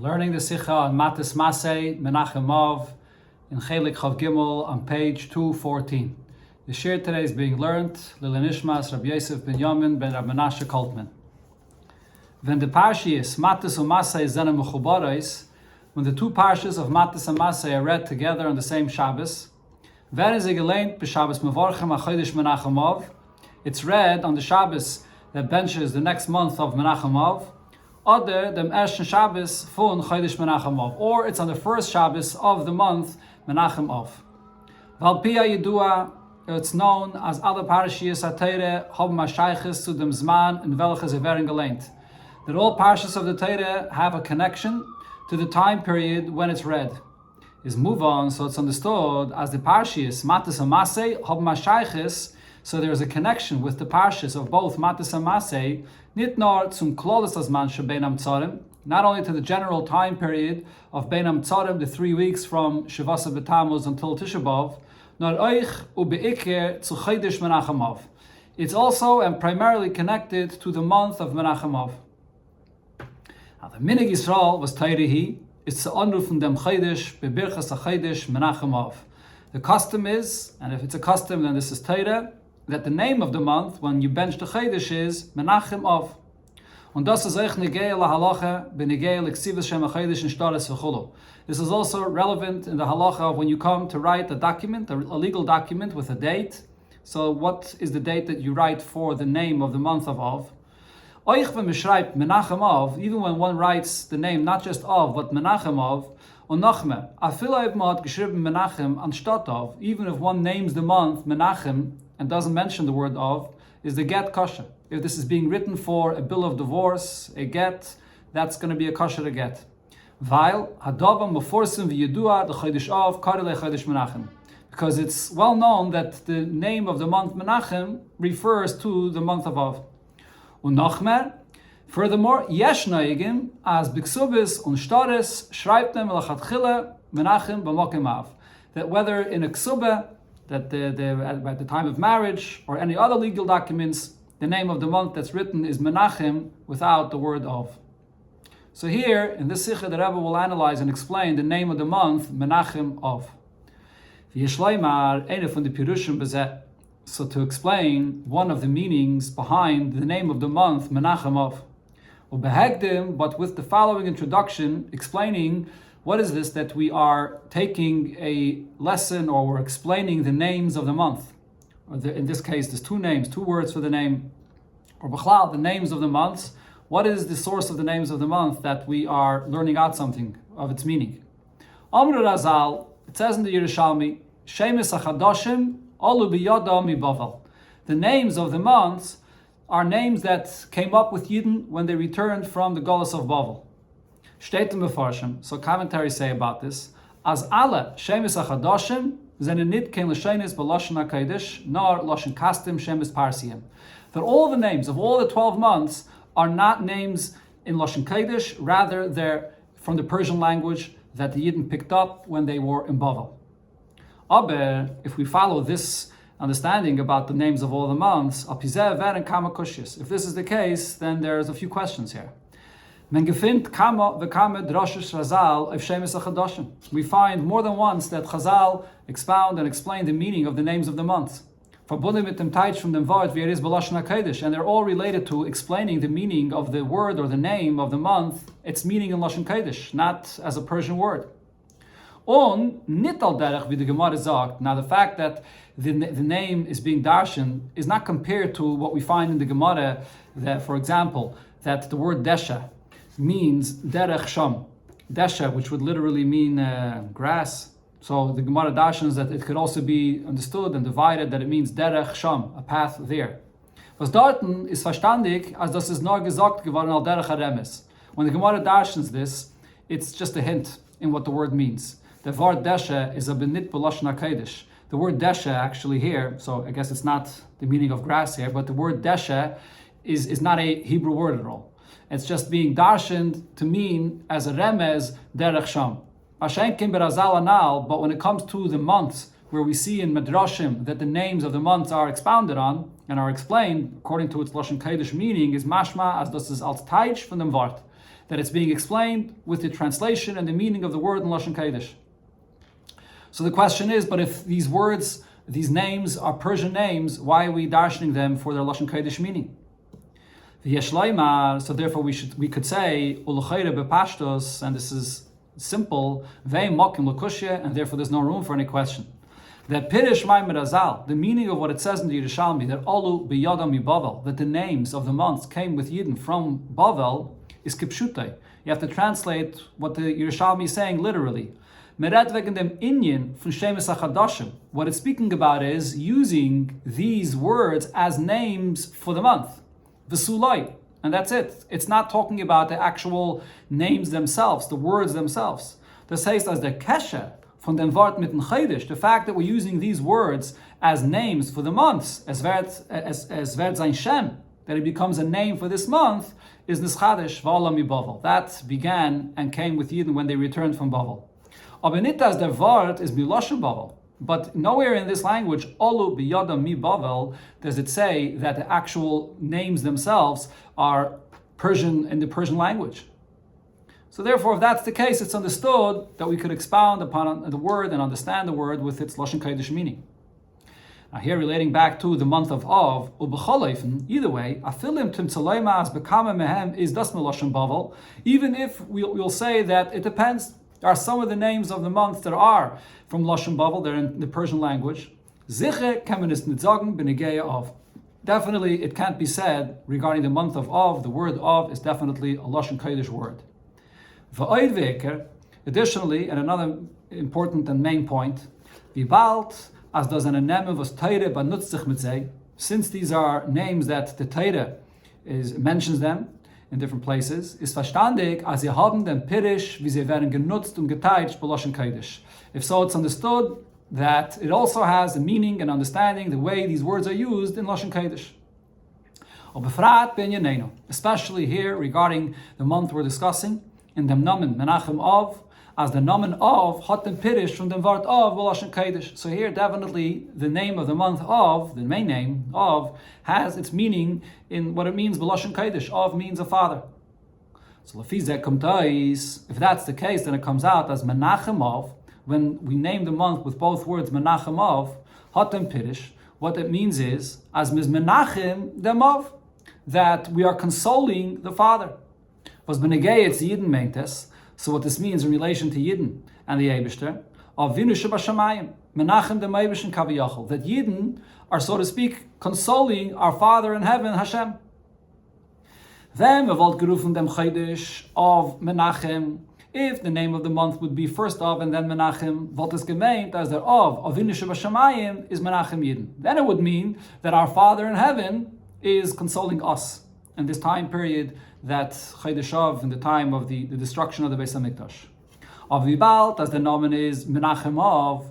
Learning the Sikha on Matos-Masei, Menachem-Av, in Chelek Chav Gimel on page 214. The shir today is being learned, Lil Nishmas Rabbi Yosef ben Yamin ben Rabbi Menashe Koltman. When the parshiyos Matos-Masei zene mechubaros, when the two parshas of Matos and Masei are read together on the same Shabbos, werden sie gelehnt b'Shabbos mevorchem HaChodesh Menachem-Av. It's read on the Shabbos that benches the next month of Menachem-Av, oder dem ersten Shabbos von Chodesh Menachem-Av, or it's on the first Shabbos of the month Menachem-Av. Val pia yidua, it's known as alle parashiyos HaTorah haben mashayches zu dem Zman in welche sie werden gelehnt. That all parashas of the Torah have a connection to the time period when it's read. Is move on, so it's understood as the parashiyos Matos and Masei haben mashayches. So there is a connection with the parshas of both Matos and Masei, nit nor zum klolos azman shebein hamtzarim, not only to the general time period of bein hamtzarim, the 3 weeks from Shavasa B'Tammuz until Tisha B'Av, nor oich ubeikir zu Chodesh Menachem-Av. It's also and primarily connected to the month of Menachem-Av. Now the minig Yisrael was Teirehi, it's the anrufen dem Chodesh bebirchas HaChodesh Menachem-Av. The custom is, and if it's a custom then this is Torah, that the name of the month when you bench the Chodesh is Menachem-Av. Und das ist euch negei la halacha benegei l'ksivas shem HaChodesh in shtaris v'chulu. This is also relevant in the halacha of when you come to write a document, a legal document with a date. So what is the date that you write for the name of the month of Av? Euch v'mishreibt Menachem-Av, even when one writes the name not just of but Menachem-Av, und nachme, afila if man hat geschrieben Menachem anstatt of, even if one names the month Menachem and doesn't mention the word of, is the get kosher. If this is being written for a bill of divorce, a get, that's going to be a kosher get. Weil hadavam meforsim v'yedua the Chodesh Av karele Chodesh Menachem, because it's well known that the name of the month Menachem refers to the month of Av. Und nachmer, furthermore, yesh noigim as biksubis und shtaris schreibt them lachatchila Menachem b'Makom-Av, that whether in a ksubah, that at the time of marriage or any other legal documents, the name of the month that's written is Menachem without the word of. So here, in this Sikha, the Rabbi will analyze and explain the name of the month Menachem-Av. So to explain one of the meanings behind the name of the month Menachem-Av. But with the following introduction, explaining what is this that we are taking a lesson or we're explaining the names of the month. In this case, there's two names, two words for the name, or b'chlal, the names of the months. What is the source of the names of the month that we are learning out something of its meaning? Amr Razal, it says in the Yerushalmi, Shemes HaChadoshim Olu B'Yada MiBavel. The names of the months are names that came up with Yidden when they returned from the Golus of Bavel. Steht im Mefarshim, so commentaries say about this, as alle Shemes HaChadoshim zene nit kein l'shenis b'lashon HaKodesh nor lashon kastim shemes parsiyim. That all the names of all the 12 months are not names in lashon Kodesh, rather they're from the Persian language that the Yidden picked up when they were in Bavel. Aber if we follow this understanding about the names of all the months, if this is the case, then there's a few questions here. We find more than once that Chazal expound and explain the meaning of the names of the months. And they're all related to explaining the meaning of the word or the name of the month, its meaning in Lashon Kodesh, not as a Persian word. Now the fact that the name is being darshan is not compared to what we find in the Gemara, that, for example, that the word desha means derech sham. Desha, which would literally mean grass. So the Gemara darshans that it could also be understood and divided that it means derech sham, a path there. Was dorten ist verstandig, als das ist nur gesagt geworden al derech haremes. When the Gemara darshans this, it's just a hint in what the word means. The word desha is a benit b'lashon HaKodesh. The word desha actually here, so I guess it's not the meaning of grass here, but the word desha is not a Hebrew word at all. It's just being darshaned to mean as a remez derech sham. But when it comes to the months, where we see in Midrashim that the names of the months are expounded on and are explained according to its Lashon Kodesh meaning, is mashma as das is als Teich von dem Wort. that it's being explained with the translation and the meaning of the word in Lashon Kodesh. So the question is, but if these words, these names are Persian names, why are we darshaning them for their Lashon Kodesh meaning? So therefore we could say, and this is simple, and therefore there's no room for any question. That Pirish Maimed Azal, the meaning of what it says in the Yerushalmi, that Olu biyadam miBavel, that the names of the months came with Yidden from Bavel, is kipshutei. You have to translate what the Yerushalmi is saying literally. Mered wegen dem Inyan von Shemes HaChadashim. What it's speaking about is using these words as names for the month. V'sulai, and that's it. It's not talking about the actual names themselves, the words themselves. Das heißt, as der Kesher von dem Wort mit dem Chodesh, the fact that we're using these words as names for the months, as wird sein Shem, that it becomes a name for this month, is Nischadesh v'olam miBavel. That began and came with Yidden when they returned from Bavel. Aber nicht as der Wort is miloshen Bavel. But nowhere in this language, Olu biyadam miBavel, does it say that the actual names themselves are Persian in the Persian language. So therefore, if that's the case, it's understood that we could expound upon the word and understand the word with its Lashon Kodesh meaning. Now here, relating back to the month of Av, either way, afilim timtzalema as bekama mehem is das meloshen Bavel, even if we'll say that it depends. There are some of the names of the month that are from Lashon Bavel, they're in the Persian language. Ziche kann man es nicht sagen, b'negeya Av. Definitely, it can't be said regarding the month of Av. The word Av is definitely a Lashon Kodesh word. V'oid ve'eker, additionally, and another important and main point, v'balt, as does an name was Teire benutzt sich mit sei, since these are names that the Teire mentions them in different places, ist verstandig, as sie haben den Pirish, wie sie werden genutzt und geteilt bei Lashon Kodesh. If so, it's understood that it also has the meaning and understanding the way these words are used in Lashon Kodesh. Especially here regarding the month we're discussing, in dem Namen Menachem-Av, as the Namen Av hat den Pirish from the Wort Av Lashon Kodesh. So here definitely the name of the month Av, the main name Av, has its meaning in what it means Lashon Kodesh. Av means a father. So if that's the case, then it comes out as Menachem-Av. When we name the month with both words Menachem-Av, hat den Pirish, what it means is as mis Menachem dem Av, that we are consoling the father. Was benegay it's Yidden meint es. So what this means in relation to Yidden and the Eibishter, Avinu Shebashamayim, Menachem dem Eibishter Kaviyachol, that Yidden are, so to speak, consoling our Father in heaven, Hashem. Then we would gerufen dem Chodesh of Menachem. If the name of the month would be first of and then Menachem, what is gemeint as the of Avinu Shebashamayim is Menachem Yidden. Then it would mean that our Father in heaven is consoling us in this time period, that Chodesh Av, in the time of the destruction of the Beis HaMikdash. Av vibalt, as the nomen is Menachem-Av,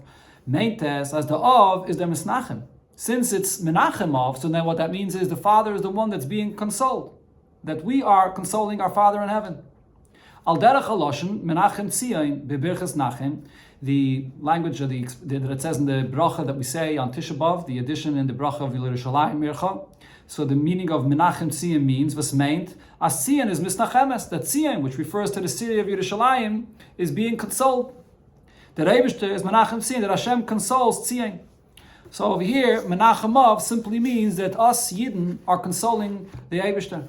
meintes, as the Av is the Misnachem. Since it's Menachem-Av, so then what that means is the Father is the one that's being consoled, that we are consoling our Father in heaven. Al derech haloshen, Menachem Tzion, bebirches Nachem, the language that it says in the bracha that we say on Tisha B'Av, the addition in the bracha of Yerushalayim Mircha. So the meaning of Menachem Tzion means, was meant, as Tzion is Misnachemes, that Tzion, which refers to the city of Yerushalayim, is being consoled. The Eibishter is Menachem Tzion, that Hashem consoles Tzion. So over here, Menachem-Av simply means that us Yidden are consoling the Eibishter.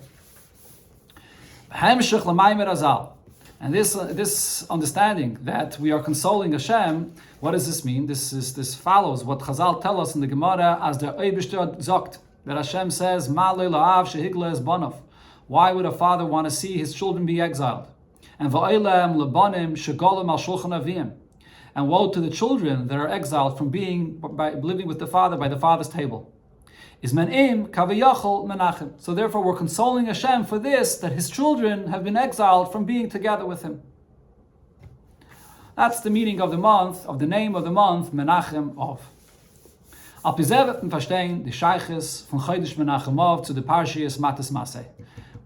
And this understanding that we are consoling Hashem, what does this mean? This follows what Chazal tell us in the Gemara as the Eibishter sagt, that Hashem says, Ma le'la'av shehigle es banav. Why would a father want to see his children be exiled? And va'ilem lebanim shegolim al shulchan avim. And woe to the children that are exiled from by living with the father by the father's table. Is men'im kaviyachol menachem. So therefore we're consoling Hashem for this, that his children have been exiled from being together with him. That's the meaning of the month, of the name of the month, Menachem-Av. Al pizevet verstehen the shayches von Chodesh Menachem-Av to the parshas Matos-Masei.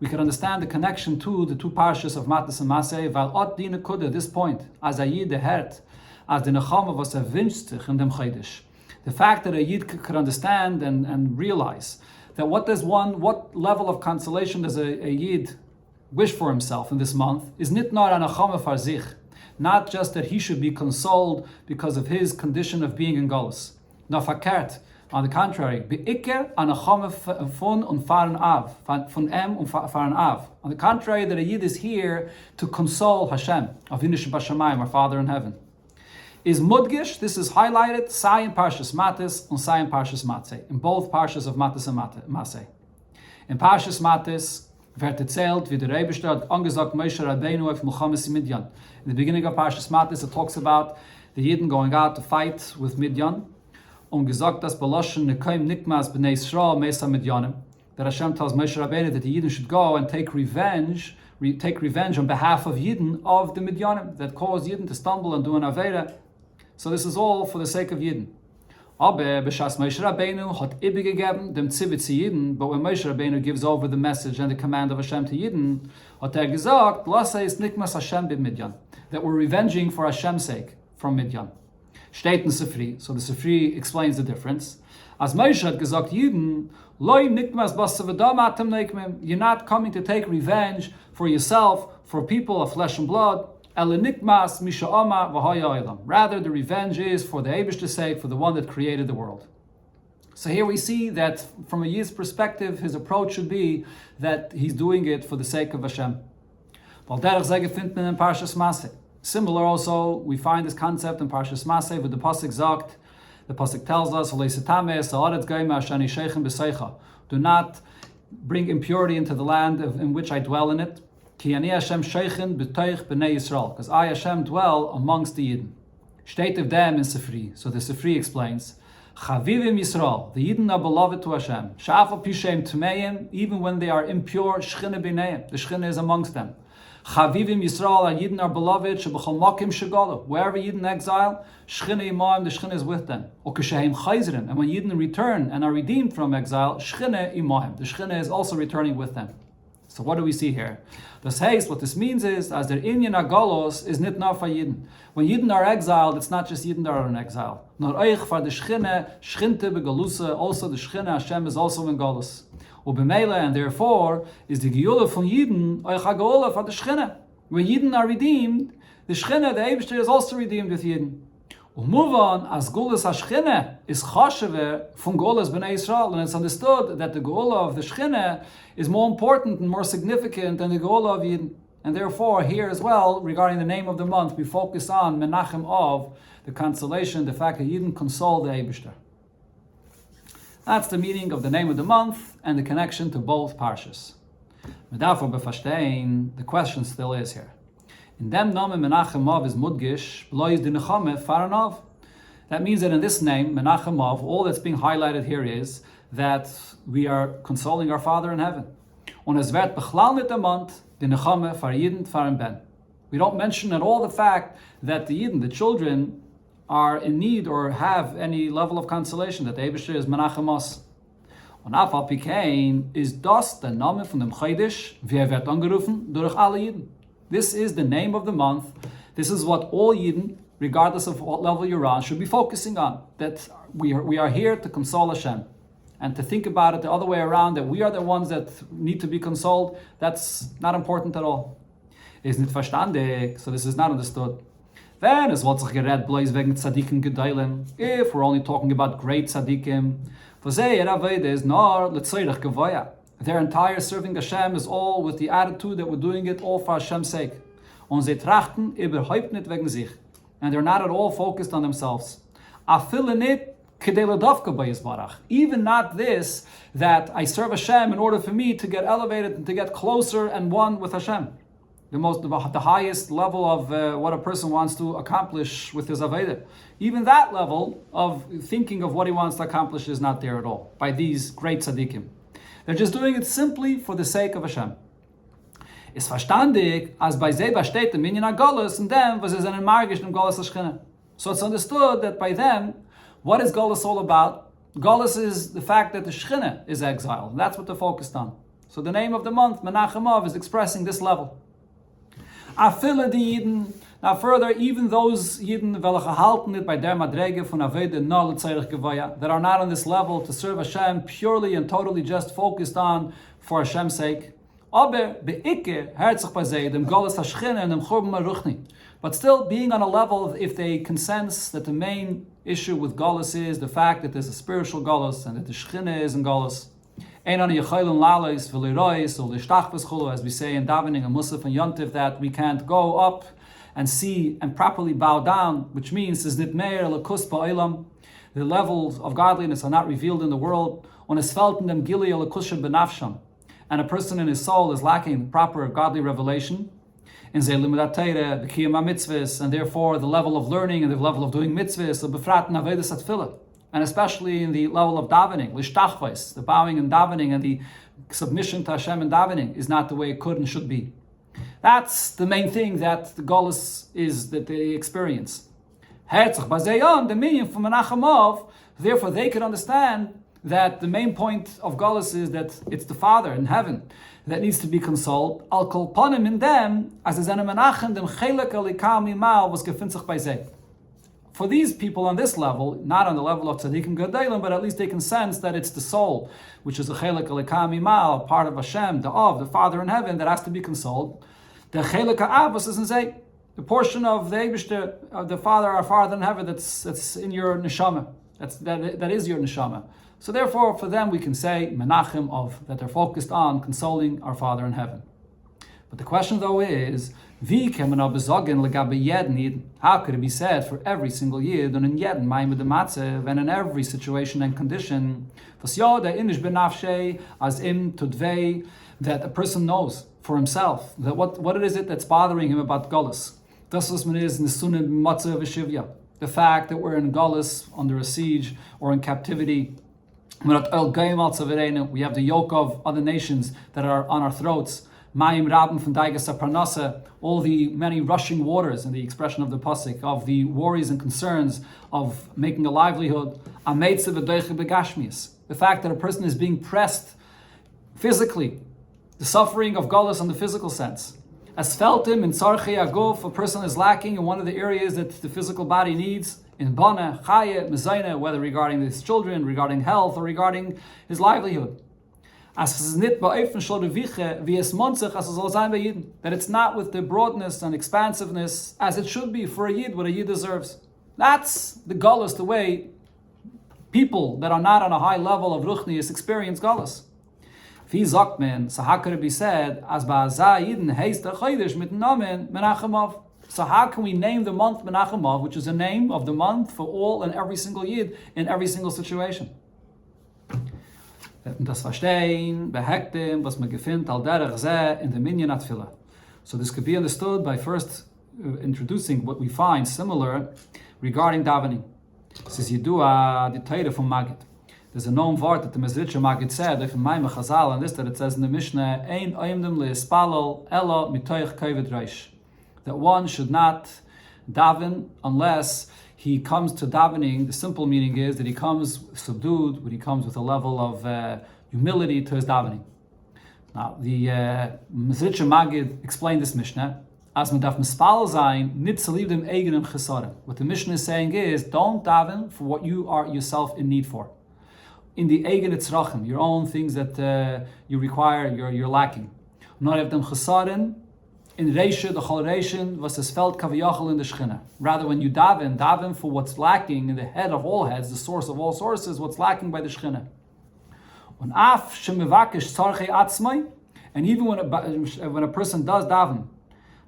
We can understand the connection to the two parshas of Matos-Masei, weil ot dine kude at this point, as a yid hert, as the nechama was wünscht sich in dem Chodesh. The fact that a yid could understand and realize that what level of consolation does a yid wish for himself in this month is nit nur an achama far sich, not just that he should be consoled because of his condition of being in Golus. No verkehrt. On the contrary, be'iker an achama von und fahren av, von und fahren av. On the contrary, that a Yid is here to console Hashem, Avinu Shebashamayim, our Father in heaven. Is mudgish, this is highlighted, Sai in Parshas Matos and Sai in Parshas Masei, in both Parshas of Matos and Masei. In Parshas Matos, wird erzählt, wie der Rebbe hat angesagt, Moshe Rabbeinu auf Milchemes Midyan. In the beginning of Parshas Matos, it talks about the Yidden going out to fight with Midyan, und gesagt, dass Beloshen Nekoim Nikmas B'nei Yisrael Mesa Midyanim, that Hashem tells Moshe Rabbeinu that the Yidden should go and take revenge on behalf of Yidden of the Midyanim, that caused Yidden to stumble and do an Aveira. So this is all for the sake of Yidden. Aber b'shas Moshe Rabbeinu hat Ibe gegeben dem Tzivit zu Yidden, but when Moshe Rabbeinu gives over the message and the command of Hashem to Yidden, hat gesagt, Lasa is Nikmas Hashem b'Midyan, that we're revenging for Hashem's sake from Midyan. Steht in Sifri, so the Sifri explains the difference. As Moshe had gesagt Yidden, Loi Nikmas Basavadam Atem Neikmim, you're not coming to take revenge for yourself, for people of flesh and blood, rather, the revenge is for the Eibishter's sake, for the one that created the world. So here we see that from a Yid's perspective, his approach should be that he's doing it for the sake of Hashem. Similar also, we find this concept in Parshas Masei with the Pasuk sagt, the Pasuk tells us, do not bring impurity into the land in which I dwell in it. Because I, Hashem, dwell amongst the Yidden. State of them in Sifri. So the Sifri explains, Chavivim Yisrael, the Yidden are beloved to Hashem. Sha'afal pishem tmeim, even when they are impure, Shchina b'neim, the Shchina is amongst them. Chavivim Yisrael, and Yidden are beloved, Shebechol makim shegala, wherever Yidden exile, Shchina imam, the Shchina is with them. Ukeshehem chayzrim, and when Yidden return and are redeemed from exile, Shchina imam, the Shchina is also returning with them. So what do we see here? What this means is, as their inyan agalos is nit nur for Yidden. When Yidden are exiled, it's not just Yidden that are in exile. Nor eich for the Shchine, Shchinte begalusa, also the Shchine Hashem is also in galus. Ubemele, and therefore, is the Geula from Yidden, eich hagola for the Shchine. When Yidden are redeemed, the Shchine, the Eibishter, is also redeemed with Yidden. Move on, as Gulas HaShchine is Chashever from Gulas B'nai Yisrael, and it's understood that the Gula of the Shchine is more important and more significant than the Gula of Yidden. And therefore, here as well, regarding the name of the month, we focus on Menachem-Av, the consolation, the fact that Yidden console the Eibishter. That's the meaning of the name of the month and the connection to both Parshas. Therefore, the question still is here. In dem Name Menachem-Av is Mudgish, Lois di Nechame Faranov. That means that in this name, Menachem-Av, all that's being highlighted here is that we are consoling our Father in heaven. Und es wird bechlal mit dem Mond, di Nechame far Yidden faran ben. We don't mention at all the fact that the Yidden, the children, are in need or have any level of consolation, that the Eibishter is Menachem-Os. Und afal pikein is das der Name von dem Chodesh, wie wird angerufen durch alle Yidden. This is the name of the month. This is what all Yidden, regardless of what level you're on, should be focusing on. That we are here to console Hashem. And to think about it the other way around, that we are the ones that need to be consoled, that's not important at all. Is nicht verstandig, so this is not understood. Then es wird sich geredet bloß wegen Tzadikim gedeilen. If we're only talking about great Tzadikim, for sie Avodah is nor letzorich gevoya. Their entire serving Hashem is all with the attitude that we're doing it all for Hashem's sake. Und sie trachten überhaupt nicht wegen sich. And they're not at all focused on themselves. Even not this, that I serve Hashem in order for me to get elevated and to get closer and one with Hashem. The highest level of what a person wants to accomplish with his Avodah. Even that level of thinking of what he wants to accomplish is not there at all by these great tzaddikim. They're just doing it simply for the sake of Hashem. Ist verstandig, as bei Seba steht im Minyan HaGolus, and them was an Margish im Golus HaShchina. So it's understood that by them, what is Golus all about? Golus is the fact that the Shchina is exiled. And that's what they're focused on. So the name of the month, Menachem-Av, is expressing this level. Afile die Yidden. Now further, even those Yidden welche halten it by der Madrege von Avodah no letzorich gevoya, that are not on this level to serve Hashem purely and totally just focused on for Hashem's sake, Aber be'ike hört sich bei sie dem Golus Hashchina and dem Churban Maruchni. But still being on a level of, if they can sense that the main issue with Golus is the fact that there's a spiritual Golus and that the Shechina is in Golus. As we say in davening and Musaf and Yontif, that we can't go up and see and properly bow down, which means is nit meir lakus ba'olam. The levels of godliness are not revealed in the world. On his felten dem gili lakusha benafsham, and a person in his soul is lacking proper godly revelation. In zelimudat Torah, the kiyama mitzvahs, and therefore the level of learning and the level of doing mitzvahs, the befrat navedas atfilah. And especially in the level of davening, lishtachvais, the bowing and davening and the submission to Hashem and davening is not the way it could and should be. That's the main thing that the Golus is that they experience. Herzach bazayon, the meaning from Menachem-Av, therefore they can understand that the main point of Golus is that it's the Father in heaven that needs to be consoled. Al kol panim in them, as is Menachem, dem Chelek alikam imal was gefinzach bazay. For these people on this level, not on the level of tzaddikim gedolim, but at least they can sense that it's the soul, which is a chelek alikam imal, part of Hashem, the Father in heaven, that has to be consoled. The chelek ha'av doesn't say the portion of the Eibishter, of the Father, our Father in heaven, that's in your neshama, that is your neshama. So therefore, for them we can say Menachem-Av, that they're focused on consoling our Father in heaven. But the question though is, how could it be said for every single Yid and in Yedin, Matos-Masei, and in every situation and condition, that a person knows for himself that what it is that's bothering him about Golus. The fact that we're in Golus, under a siege or in captivity. We have the yoke of other nations that are on our throats. Mayim Rabim from Daigas Sapranasa, all the many rushing waters, in the expression of the pasuk, of the worries and concerns of making a livelihood. The fact that a person is being pressed physically, the suffering of Golus in the physical sense. As feltim in Tzarchei Aguf, a person is lacking in one of the areas that the physical body needs, in Bana, Chaya, Mezayna, whether regarding his children, regarding health, or regarding his livelihood. That it's not with the broadness and expansiveness as it should be for a Yid, what a Yid deserves. That's the Golus, the way people that are not on a high level of Ruchnius experience Golus. So how could it be said, so how can we name the month Menachem-Av, which is a name of the month for all and every single Yid in every single situation? Das verstehen, behektim, was man gefindt al derech zeh in the minyan atfilah. So this could be understood by first introducing what we find similar regarding davening. This is Yidua, the Torah from Magid. There's a known word that the Menachem-Av said, if in Maimah Chazal, and this that it says in the Mishnah, Ein oimdim le'espalol elo mitoich kavod reish, that one should not daven unless he comes to davening. The simple meaning is that he comes subdued, when he comes with a level of humility to his davening. Now, the Menachem-Av explained this Mishnah as man darf mispal sein, nit zu lieb dem eigenen chesarim. What the Mishnah is saying is, don't daven for what you are yourself in need for. In the eigen tzrachim, your own things that you require, you're lacking. Not have them chesarim. In Reisha, the Chol Reishin, was es felt kaviyachal in the Shechina. Rather, when you daven for what's lacking in the head of all heads, the source of all sources, what's lacking by the Shechina. And even when a person does daven,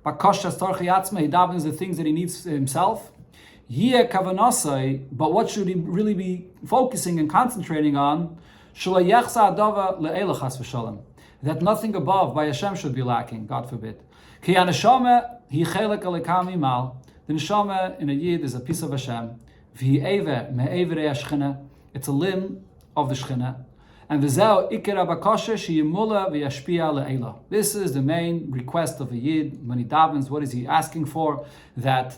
he davens the things that he needs himself. But what should he really be focusing and concentrating on? That nothing above by Hashem should be lacking, God forbid. The neshama in a Yid is a piece of Hashem. It's a limb of the Shechina. And this is the main request of a Yid when he davens. What is he asking for? That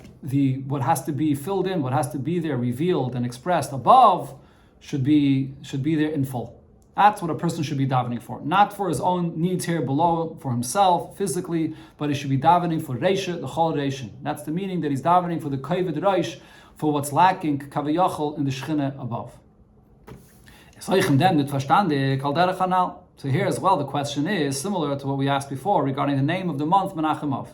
what has to be filled in, what has to be there revealed and expressed above should be there in full. That's what a person should be davening for. Not for his own needs here below, for himself, physically, but he should be davening for Reisha, the Chol Reishin. That's the meaning that he's davening for the Kavod Reish, for what's lacking, Kaviyachol, in the Shechina above. So So here as well, the question is similar to what we asked before regarding the name of the month, Menachem-Av.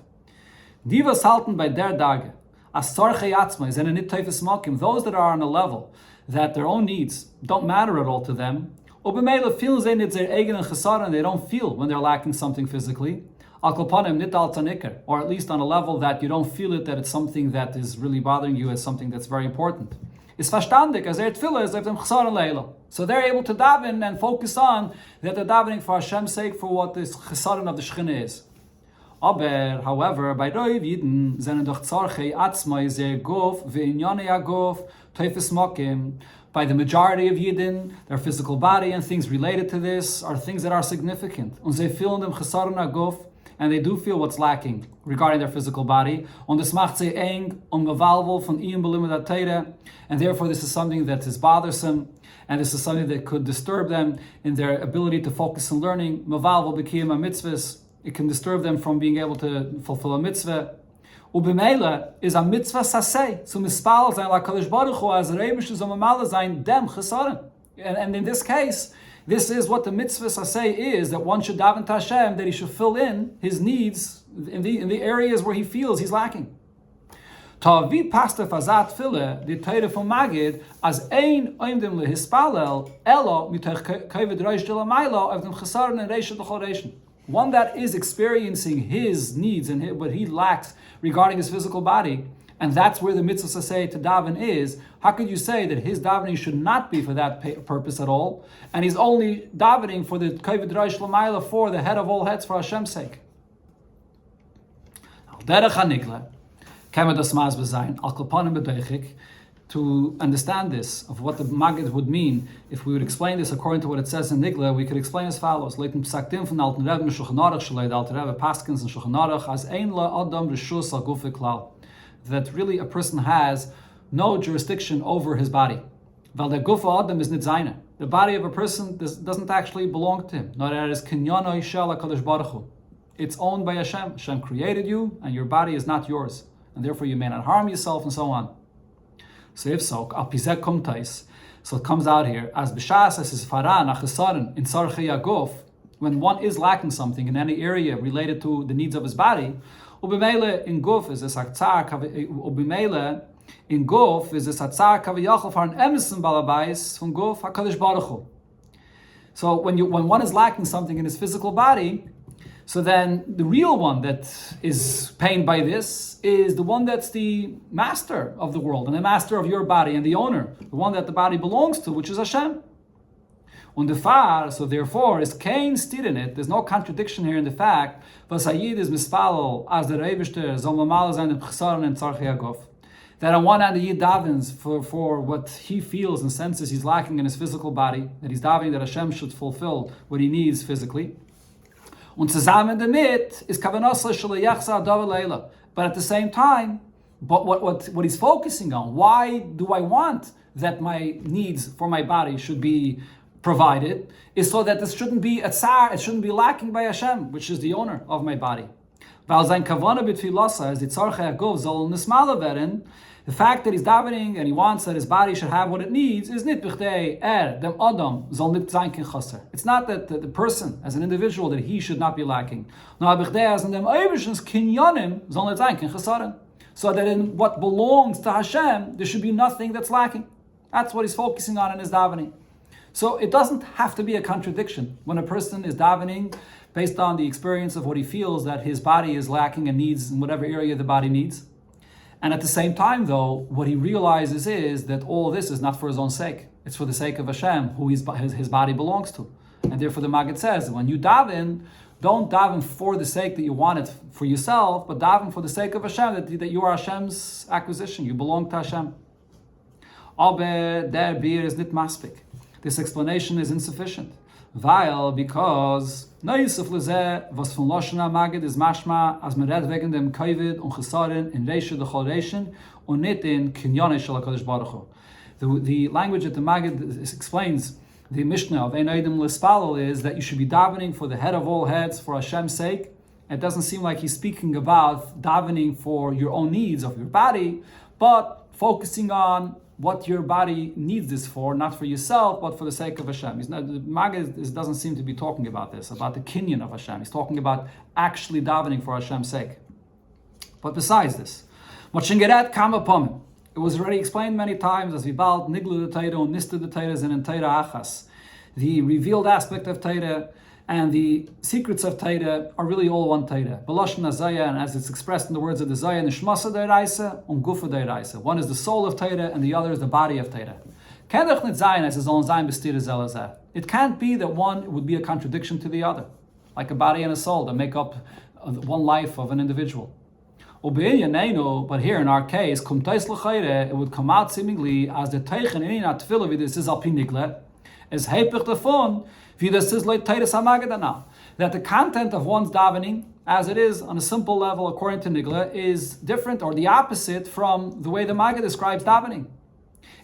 Divas halten by der Dage, as tzarchei atzma, is in a nit teifes makim, those that are on a level that their own needs don't matter at all to them, ubemele feel ze nit their eigen chesaron, they don't feel when they're lacking something physically, alkopanim nit al taniker, or at least on a level that you don't feel it, that it's something that is really bothering you as something that's very important. Is verstandig as tefillah is dem chesaron leila. So they're able to daven and focus on that they're davening for Hashem's sake, for what this chesaron of the Shechina is. Aber, however, by Roiv Yidden, zenen doch tzarchei atzmai zeh gof ve'inyonei agof teifes mokim. By the majority of Yidden, their physical body and things related to this are things that are significant. Und sie fühlen dem chesaron agof, and they do feel what's lacking regarding their physical body. Und es macht sie eng mevalvel von ihrem belimet Teire, and therefore this is something that is bothersome, and this is something that could disturb them in their ability to focus on learning. Mevalvel b'kiyum ha-mitzvahs, it can disturb them from being able to fulfill a mitzvah. Ubimela is a mitzvah sasei, so mispal zayin la Kadosh Baruch Hu as reibish is amamala zayin dem chesaron. And in this case, this is what the mitzvah sasei is, that one should daven to Hashem, that he should fill in his needs in the areas where he feels he's lacking. Ta'avi pasta fazat fille, the Torah from Magid, as ein oimdim lehispalel, elo mitoch kaved reish delamaylo of dem chesaron and reish d'choresh. One that is experiencing his needs and what he lacks regarding his physical body, and that's where the mitzvah say to daven is. How could you say that his davening should not be for that purpose at all, and he's only davening for the kaved reish l'mayla, for the head of all heads, for Hashem's sake? To understand this, of what the Maggid would mean, if we would explain this according to what it says in Nigla, we could explain as follows: Leitem psaktim von Alten Rebbe Shulchan Aruch shalei Alten Rebbe Paskins and Shulchan Aruch as ein la adam rishus al gufe klal, that really a person has no jurisdiction over his body. Weil der gufe adam is nit zayne. The body of a person doesn't actually belong to him. Nor er is kinyanoi shel HaKadosh Baruch Hu. It's owned by Hashem. Hashem created you, and your body is not yours, and therefore you may not harm yourself, and so on. So if so, apizek komtais, so it comes out here as b'shas as is faran achesaron in tzarchei agof, when one is lacking something in any area related to the needs of his body, ubimele in gof is a satzar ubimele in gof is a satzar kaviyachol for an emerson balabais from gof HaKadosh Baruch Hu. So when one is lacking something in his physical body, so then the real one that is pained by this is the one that's the master of the world and the master of your body and the owner, the one that the body belongs to, which is Hashem. Und the far, so therefore, is kein stir in it. There's no contradiction here in the fact, was Hayid is mispalel as the Rebishter zol mamal zayin im chesaron and tzarchei agof. That on one hand the Yid davens for what he feels and senses he's lacking in his physical body, that he's davening that Hashem should fulfill what he needs physically. Und zusammen damit is kavanasle shlayachsa davar leila. But at the same time, but what he's focusing on, why do I want that my needs for my body should be provided, is so that this shouldn't be a tsar, it shouldn't be lacking by Hashem, which is the owner of my body. Weil sein kavana b'tfilasa is the tzarchei agov zol nismala werden. The fact that he's davening and he wants that his body should have what it needs is nit b'chtei dem adam zol nit zayin kin chaser. It's not that the person as an individual that he should not be lacking. No, b'chtei as in dem eibishens kinyanim zol nit zayin kin chasaren. So that in what belongs to Hashem there should be nothing that's lacking. That's what he's focusing on in his davening. So it doesn't have to be a contradiction when a person is davening based on the experience of what he feels that his body is lacking and needs in whatever area the body needs. And at the same time, though, what he realizes is that all of this is not for his own sake. It's for the sake of Hashem, who his body belongs to. And therefore the Maggid says, when you daven, don't daven for the sake that you want it for yourself, but daven for the sake of Hashem, that you are Hashem's acquisition, you belong to Hashem. Aber der bir is nit maspik. This explanation is insufficient. Because Neisuf lezeh was von Loshana Magid is mashma as man red wegen dem Kovid und Chesarin in Reisha the Choration und nit in Kinyane Shel HaKadosh Baruch Hu. The language that the Magid explains the Mishnah of Ein Eidim L'Spalel is that you should be davening for the head of all heads for Hashem's sake. It doesn't seem like he's speaking about davening for your own needs of your body, but focusing on what your body needs this for, not for yourself, but for the sake of Hashem. The Maggid doesn't seem to be talking about this, about the kinyan of Hashem. He's talking about actually davening for Hashem's sake. But besides this, it was already explained many times as we bald niglu the Torah and nista the Torah and in Torah achas. The revealed aspect of Torah and the secrets of Torah are really all one Torah. B'lashon hazaya, and as it's expressed in the words of the Zaya, nishmasa d'oraisa and gufa d'oraisa. One is the soul of Torah and the other is the body of Torah. It can't be that one would be a contradiction to the other, like a body and a soul that make up one life of an individual. But here in our case, it would come out seemingly as the teichen in a tefillah vidis is alpinigle, as heipich davon vidis is like teires hamagadana. That the content of one's davening, as it is on a simple level according to Nigla, is different or the opposite from the way the Maggid describes davening.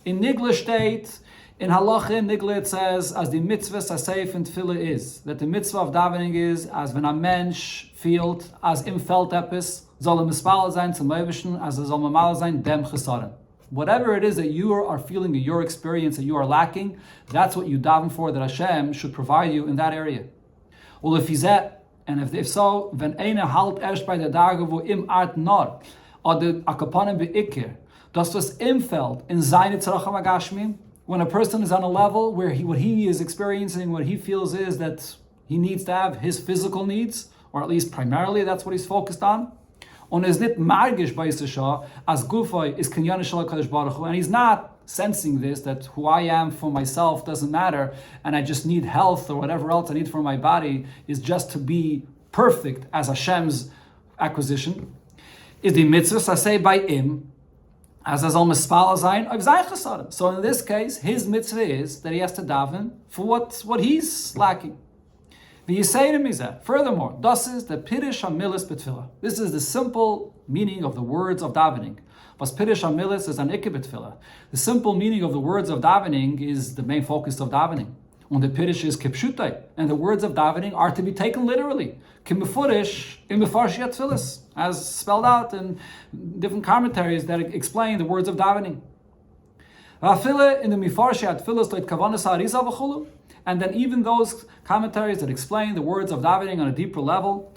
In Nigla state, in Halacha in Nigla it says, as the mitzvah saseif in tefillah is, that the mitzvah of davening is, as when a mensch feelt, as im felt epis, soll mispal sein zum Eibischen, as soll mamal sein dem chesaron. Whatever it is that you are feeling in your experience that you are lacking, that's what you daven for, that Hashem should provide you in that area. Well, if he's at, and if so, wenn eine halt erst bei der Tage, wo im art nor, oder akapanem beikir, das was im feld in seine tzaracham agashmim, when a person is on a level where what he is experiencing, what he feels is that he needs to have his physical needs, or at least primarily that's what he's focused on. Und is nit margish bei Yisrael as gufay is kinyan shel HaKadosh Baruch Hu, and he's not sensing this, that who I am for myself doesn't matter, and I just need health or whatever else I need for my body is just to be perfect as Hashem's acquisition. Is the mitzvah I say by him as azal mispal zayin of zaychasadim. So in this case, his mitzvah is that he has to daven for what he's lacking. Furthermore, this is the Pirish HaMilis B'Tfilah. This is the simple meaning of the words of davening. But Pirish HaMilis is an Ikke B'Tfilah. The simple meaning of the words of davening is the main focus of davening. And the Pirish is Kipshutai. And the words of davening are to be taken literally. Kimefurish in Mefarshiyat Tfilis, as spelled out in different commentaries that explain the words of davening. In the Mefarshiyat Tfilis, like Kavanas HaRizal V'chulu. And then even those commentaries that explain the words of davening on a deeper level,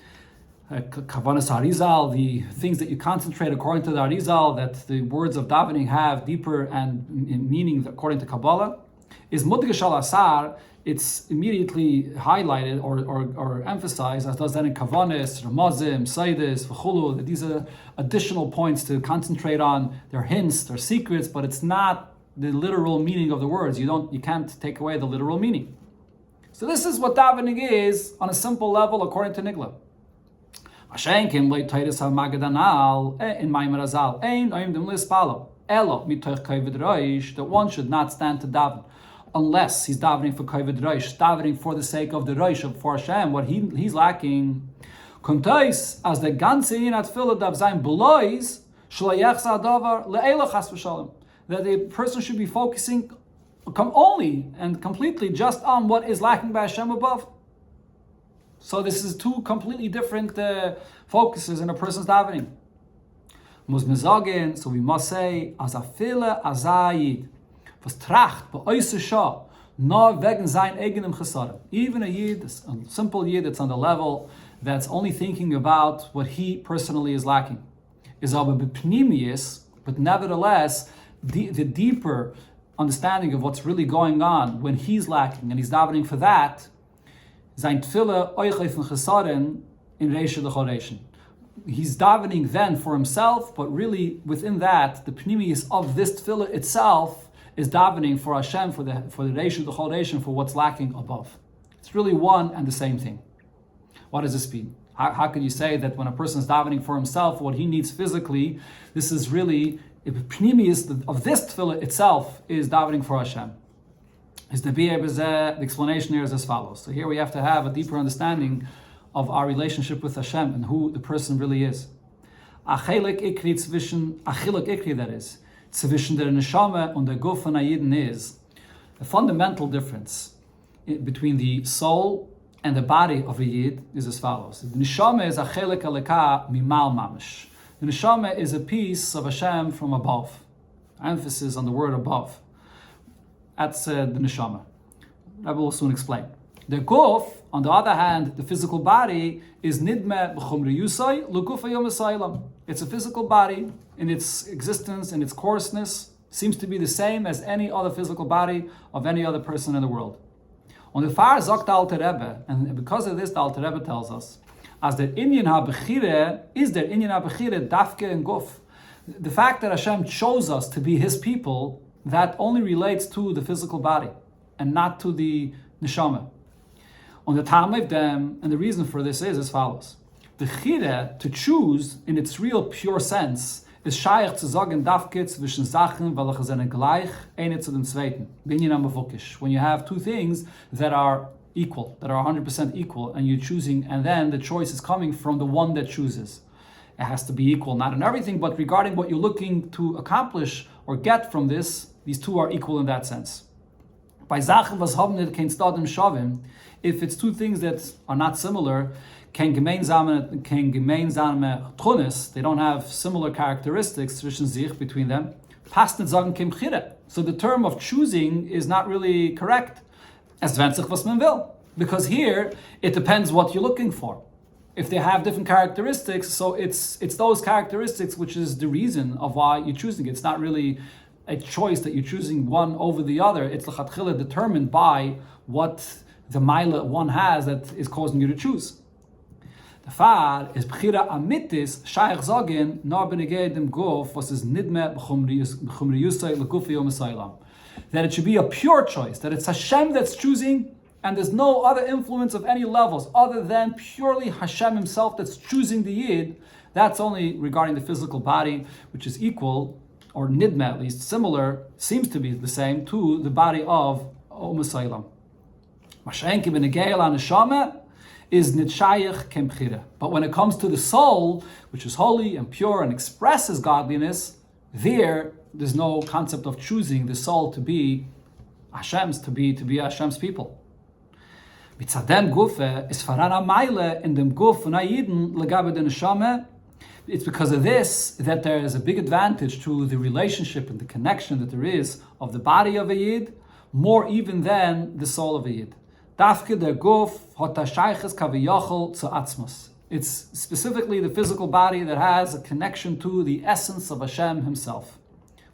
Kavanas HaRizal, the things that you concentrate according to the Arizal, that the words of davening have deeper and meaning according to Kabbalah, is Mudgesh al Asar. It's immediately highlighted or emphasized, as does that in Kavanis, Ramazim, Saidis, V'chulu, that these are additional points to concentrate on. They're hints, they're secrets, but it's not the literal meaning of the words. You can't take away the literal meaning. So this is what davening is on a simple level according to Nigla. That one should not stand to daven unless he's davening for kavod roish, davening for the sake of the roish, for Hashem, what he's lacking. Kontais as the ganze inat tefillah dav zayin belois shlo yachza davar le'ela chas v'shalom. That the person should be focusing only and completely just on what is lacking by Hashem above. So this is two completely different focuses in a person's davening. So we must say, as a fila azayid, was tracht beäußer Shah, nur wegen sein eigenem chesarim. Even a yid, a simple yid that's on the level that's only thinking about what he personally is lacking, is aber bepnimius, but nevertheless, the deeper understanding of what's really going on when he's lacking and he's davening for that, sein tefillah oichef and chesarim in reisha l'choreishin. He's davening then for himself, but really within that, the pnimius of this tefillah itself is davening for Hashem, for the reisha l'choreishin, for what's lacking above. It's really one and the same thing. What does this mean? How could you say that when a person is davening for himself, what he needs physically, this is really the pnimius of this tefillah itself is davening for Hashem? The explanation here is as follows. So here we have to have a deeper understanding of our relationship with Hashem and who the person really is. A chelek ikri, that is, zwischen der neshama und der guf von Yidden is the fundamental difference between the soul and the body of a Yid is as follows. The neshama is a chelek aleka mimal mamish. The neshama is a piece of Hashem from above. Emphasis on the word above. That's the neshama. Rabbi will soon explain. The guf, on the other hand, the physical body, is nidme b'chumri yusay l'gufa yom esaylam. It's a physical body in its existence, in its coarseness, seems to be the same as any other physical body of any other person in the world. On the far sagt the Alter Rebbe, and because of this, the Alter Rebbe tells us, as der inyan ha-bechire is der inyan ha-bechire dafke and guf. The fact that Hashem chose us to be His people, that only relates to the physical body and not to the neshama. On the time of them, and the reason for this is as follows: the chire, to choose in its real pure sense, is shaykh zu sagen dafke zwischen Sachen, welche sind gleich, eine zu dem zweiten. Binyan ha-mevukish. When you have two things that are equal, that are 100% equal, and you're choosing, and then the choice is coming from the one that chooses. It has to be equal, not in everything, but regarding what you're looking to accomplish or get from this, these two are equal in that sense. By Sachen, was haben nicht kein Stadim Shavim, if it's two things that are not similar, kein gemeinsame Tchunis, they don't have similar characteristics zwischen sich, between them, passt nicht sagen kein Chire. So the term of choosing is not really correct. Es wendet sich was man will. Because here, it depends what you're looking for. If they have different characteristics, so it's those characteristics which is the reason of why you're choosing it. It's not really a choice that you're choosing one over the other. It's l'chatchila determined by what the mila one has that is causing you to choose. The far is b'chira amitis shaykh zogin no beneged dem guf was is nidme b'chumri yusay l'gufi yom esaylam. That it should be a pure choice, that it's Hashem that's choosing, and there's no other influence of any levels other than purely Hashem Himself that's choosing the Yid. That's only regarding the physical body, which is equal, or nidme at least, similar, seems to be the same to the body of Masaylam. Mashenki b'negeil ha-neshama is nitshayich kemchira. But when it comes to the soul, which is holy and pure and expresses godliness, there's no concept of choosing the soul to be Hashem's, to be Hashem's people. Mitzadem gufe is farana meile in dem guf von Ayiden legabe den neshama. It's because of this that there is a big advantage to the relationship and the connection that there is of the body of a Yid, more even than the soul of a Yid. Dafke der guf hot shayches kaviyachol zu atzmos. It's specifically the physical body that has a connection to the essence of Hashem Himself,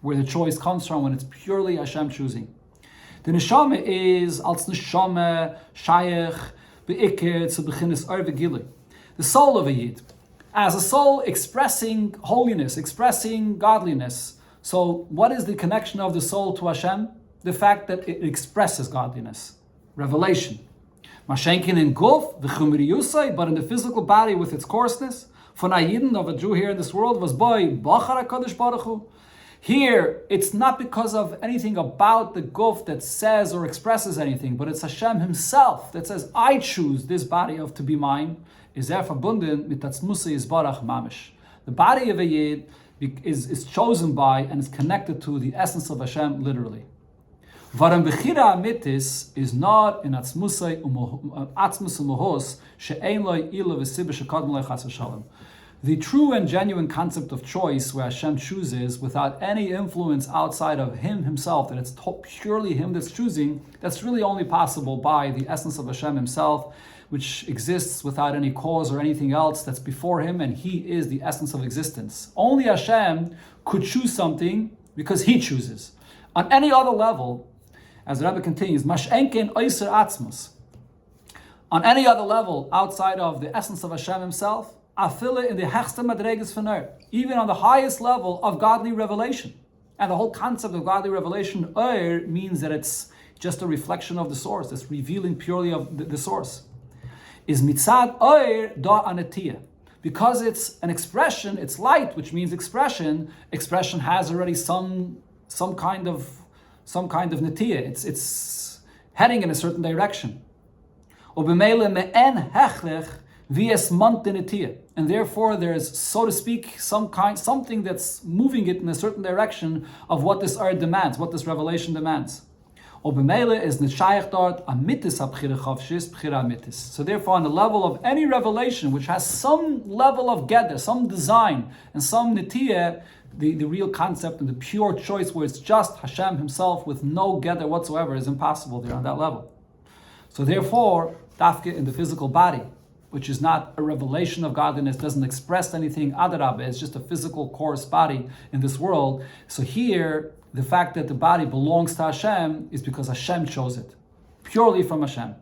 where the choice comes from when it's purely Hashem choosing. The neshama is als neshama shayach beikir zu beginnes arvegili. The soul of a Yid, as a soul expressing holiness, expressing godliness. So what is the connection of the soul to Hashem? The fact that it expresses godliness, revelation. Mashenkin in guf v'chumri yusay, but in the physical body with its coarseness. Von Ayiden of a Jew here in this world was boy bachar HaKadosh Baruch Hu. Here, it's not because of anything about the guf that says or expresses anything, but it's Hashem Himself that says, I choose this body of to be mine. Is there verbunden mit Matos-Masei Yisbarach mamish. The body of a Yid is chosen by and is connected to the essence of Hashem literally. Varam bechira amitis is not in Matos-Masei atzmus u'mohos she'ein loy ila v'sibah shekadm loy chas v'shalom. The true and genuine concept of choice, where Hashem chooses without any influence outside of Him Himself, that it's purely Him that's choosing, that's really only possible by the essence of Hashem Himself, which exists without any cause or anything else that's before Him, and He is the essence of existence. Only Hashem could choose something because He chooses. On any other level, as the Rabbi continues, Mash'enken Oster atzmos. On any other level outside of the essence of Hashem Himself, afile in the hechste madreges von even on the highest level of godly revelation. And the whole concept of godly revelation, means that it's just a reflection of the source, it's revealing purely of the source. Is mitzad da anetiyah. Because it's an expression, it's light, which means expression. Expression has already some kind of netiyah. It's heading in a certain direction. And therefore there's, so to speak, something that's moving it in a certain direction of what this earth demands, what this revelation demands. So therefore, on the level of any revelation which has some level of gather, some design, and some netiyah, the real concept and the pure choice where it's just Hashem himself with no gather whatsoever is impossible there on that level. So therefore, dafke in the physical body, which is not a revelation of godliness, doesn't express anything, adarabah, it's just a physical coarse body in this world. So here, the fact that the body belongs to Hashem is because Hashem chose it, purely from Hashem.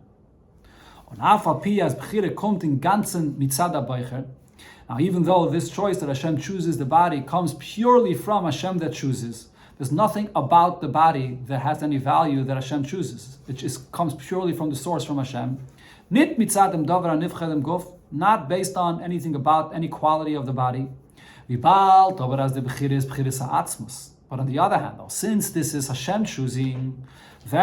Now, even though this choice that Hashem chooses the body comes purely from Hashem that chooses, there's nothing about the body that has any value that Hashem chooses. It just comes purely from the source, from Hashem. Not based on anything about any quality of the body. But on the other hand, since this is Hashem choosing, so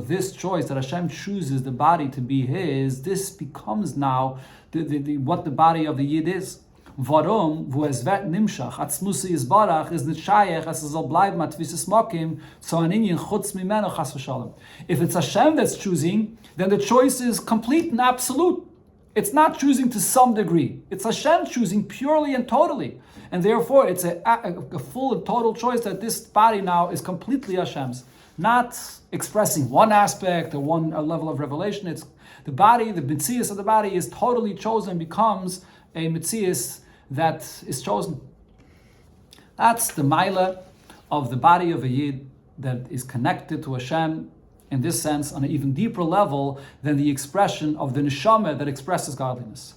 this choice that Hashem chooses the body to be His, this becomes now what the body of the Yid is. Warum, wo es wird nimshach, atzmusi yisbarach, is nicht shayach, as es soll bleiben, at visis mokim, so an inyan chutz mimeno chas v'shalom. If it's Hashem that's choosing, then the choice is complete and absolute. It's not choosing to some degree. It's Hashem choosing purely and totally. And therefore, it's a full and total choice that this body now is completely Hashem's. Not expressing one aspect or one level of revelation. It's the body, the mitzias of the body is totally chosen, becomes a mitzias that is chosen. That's the maila of the body of a Yid that is connected to Hashem in this sense on an even deeper level than the expression of the neshama that expresses godliness.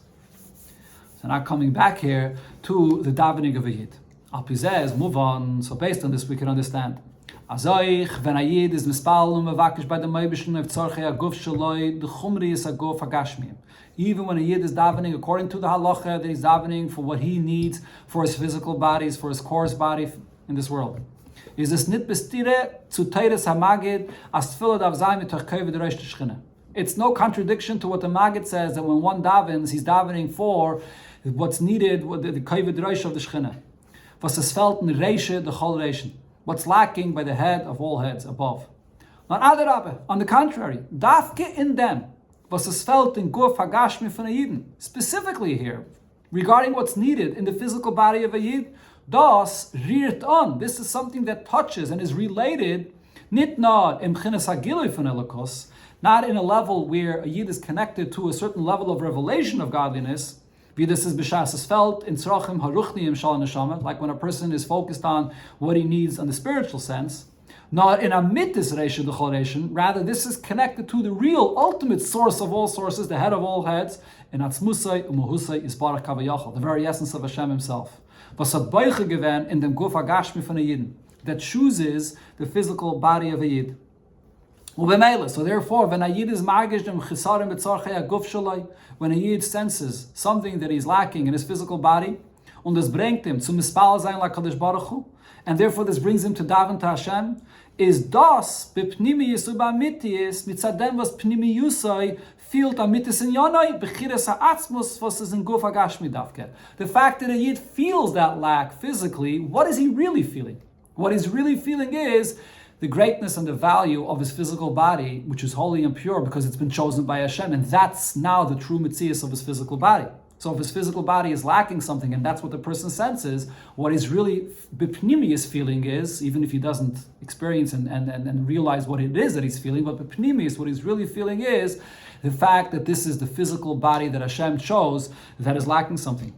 So now coming back here to the davening of a Yid. Alpizez, move on. So based on this we can understand. Azoich, when a Yid is mispal umevakish by the Meibishn of tzorchei aguf shaloi, the chumri is aguf hagashmiyim. Even when a Yid is davening according to the halacha, that he's davening for what he needs for his physical bodies, for his coarse body in this world. Is this nit bestire zu teires hamagid as tefillah dav zayin mitoch kavod reish teshchina. It's no contradiction to what the Maggid says that when one davens, he's davening for what's needed, the kavod reish of the shchina. Was es fehlt in reishe the chol reishen. What's lacking by the head of all heads above. Not adarabah. On the contrary, dafke in them. Was es fehlt in guf hagashmi von a Yidin. Specifically here, regarding what's needed in the physical body of a Yid, das riert on. This is something that touches and is related, nit not im chinas hagilui von elokos, not in a level where a Yid is connected to a certain level of revelation of godliness, wie this is b'shas es felt in tzrochim haruchniim shal neshama, like when a person is focused on what he needs on the spiritual sense, not in a mitis reisha d'chol reishin, rather this is connected to the real ultimate source of all sources, the head of all heads, in atzmusai umuhusai isbarach kavayachal, the very essence of Hashem himself. Was a boiche gewen in dem guf hagashmi von a Yid, that chooses the physical body of a Yid. So therefore, when a Yid is margish dem chisarim betzorchei aguf shaloi, when a Yid senses something that he's lacking in his physical body, und das bringt him zu mispal sein la Kadosh Baruch Hu, and therefore this brings him to daven to Hashem, is das bepnimiyus ubamitis mitzadem was pnimiyusai fehlt amitis in yonai bechiras ha'atzmus was is in guf hagashmi davke. The fact that a Yid feels that lack physically, what is he really feeling? What he's really feeling is the greatness and the value of his physical body, which is holy and pure because it's been chosen by Hashem, and that's now the true mitzias of his physical body. So if his physical body is lacking something, and that's what the person senses, what he's really bipnimius feeling is, even if he doesn't experience and realize what it is that he's feeling, but bipnimius, what he's really feeling is the fact that this is the physical body that Hashem chose that is lacking something.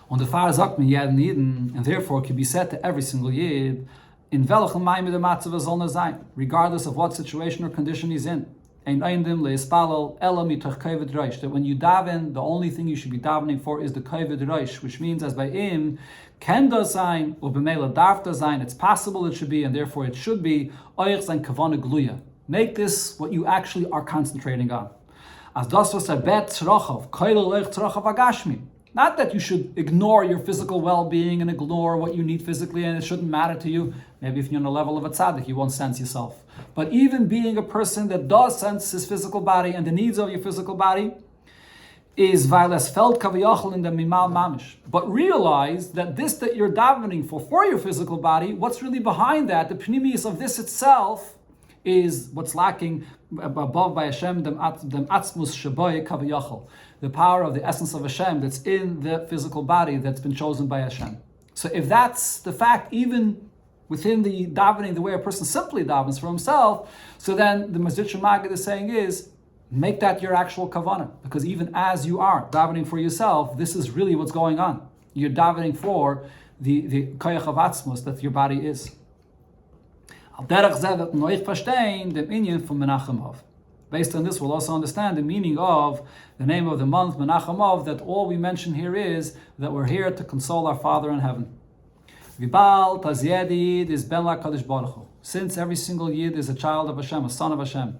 On the far sagt man jeden Yiden, and therefore it can be said to every single Yid, in welchem Maimid der Matzav soll er sein, regardless of what situation or condition he's in. That when you daven, the only thing you should be davening for is the kavod reish, which means as by him, ken da sein, or b'meila darf da sein, it's possible it should be, and therefore it should be, oich sein kavana gluya. Make this what you actually are concentrating on. As das was a bet tzrochav, koilel oich tzrochav agashmi. Not that you should ignore your physical well-being and ignore what you need physically and it shouldn't matter to you. Maybe if you're on a level of a tzaddik, you won't sense yourself. But even being a person that does sense his physical body and the needs of your physical body is vailes feld kaviyachol in the mimal mamish. But realize that this that you're davening for your physical body, what's really behind that, the pnimius of this itself, is what's lacking above by Hashem, dem atzmus shaboy kaviyachol, the power of the essence of Hashem that's in the physical body that's been chosen by Hashem. So if that's the fact, even within the davening, the way a person simply davens for himself, so then the Masjid Magid is saying is, make that your actual kavanah, because even as you are davening for yourself, this is really what's going on. You're davening for the koyach of atzmus that your body is. Based on this, we'll also understand the meaning of the name of the month, Menachem-Av, that all we mention here is that we're here to console our Father in heaven. Since every single Yid is a child of Hashem, a son of Hashem.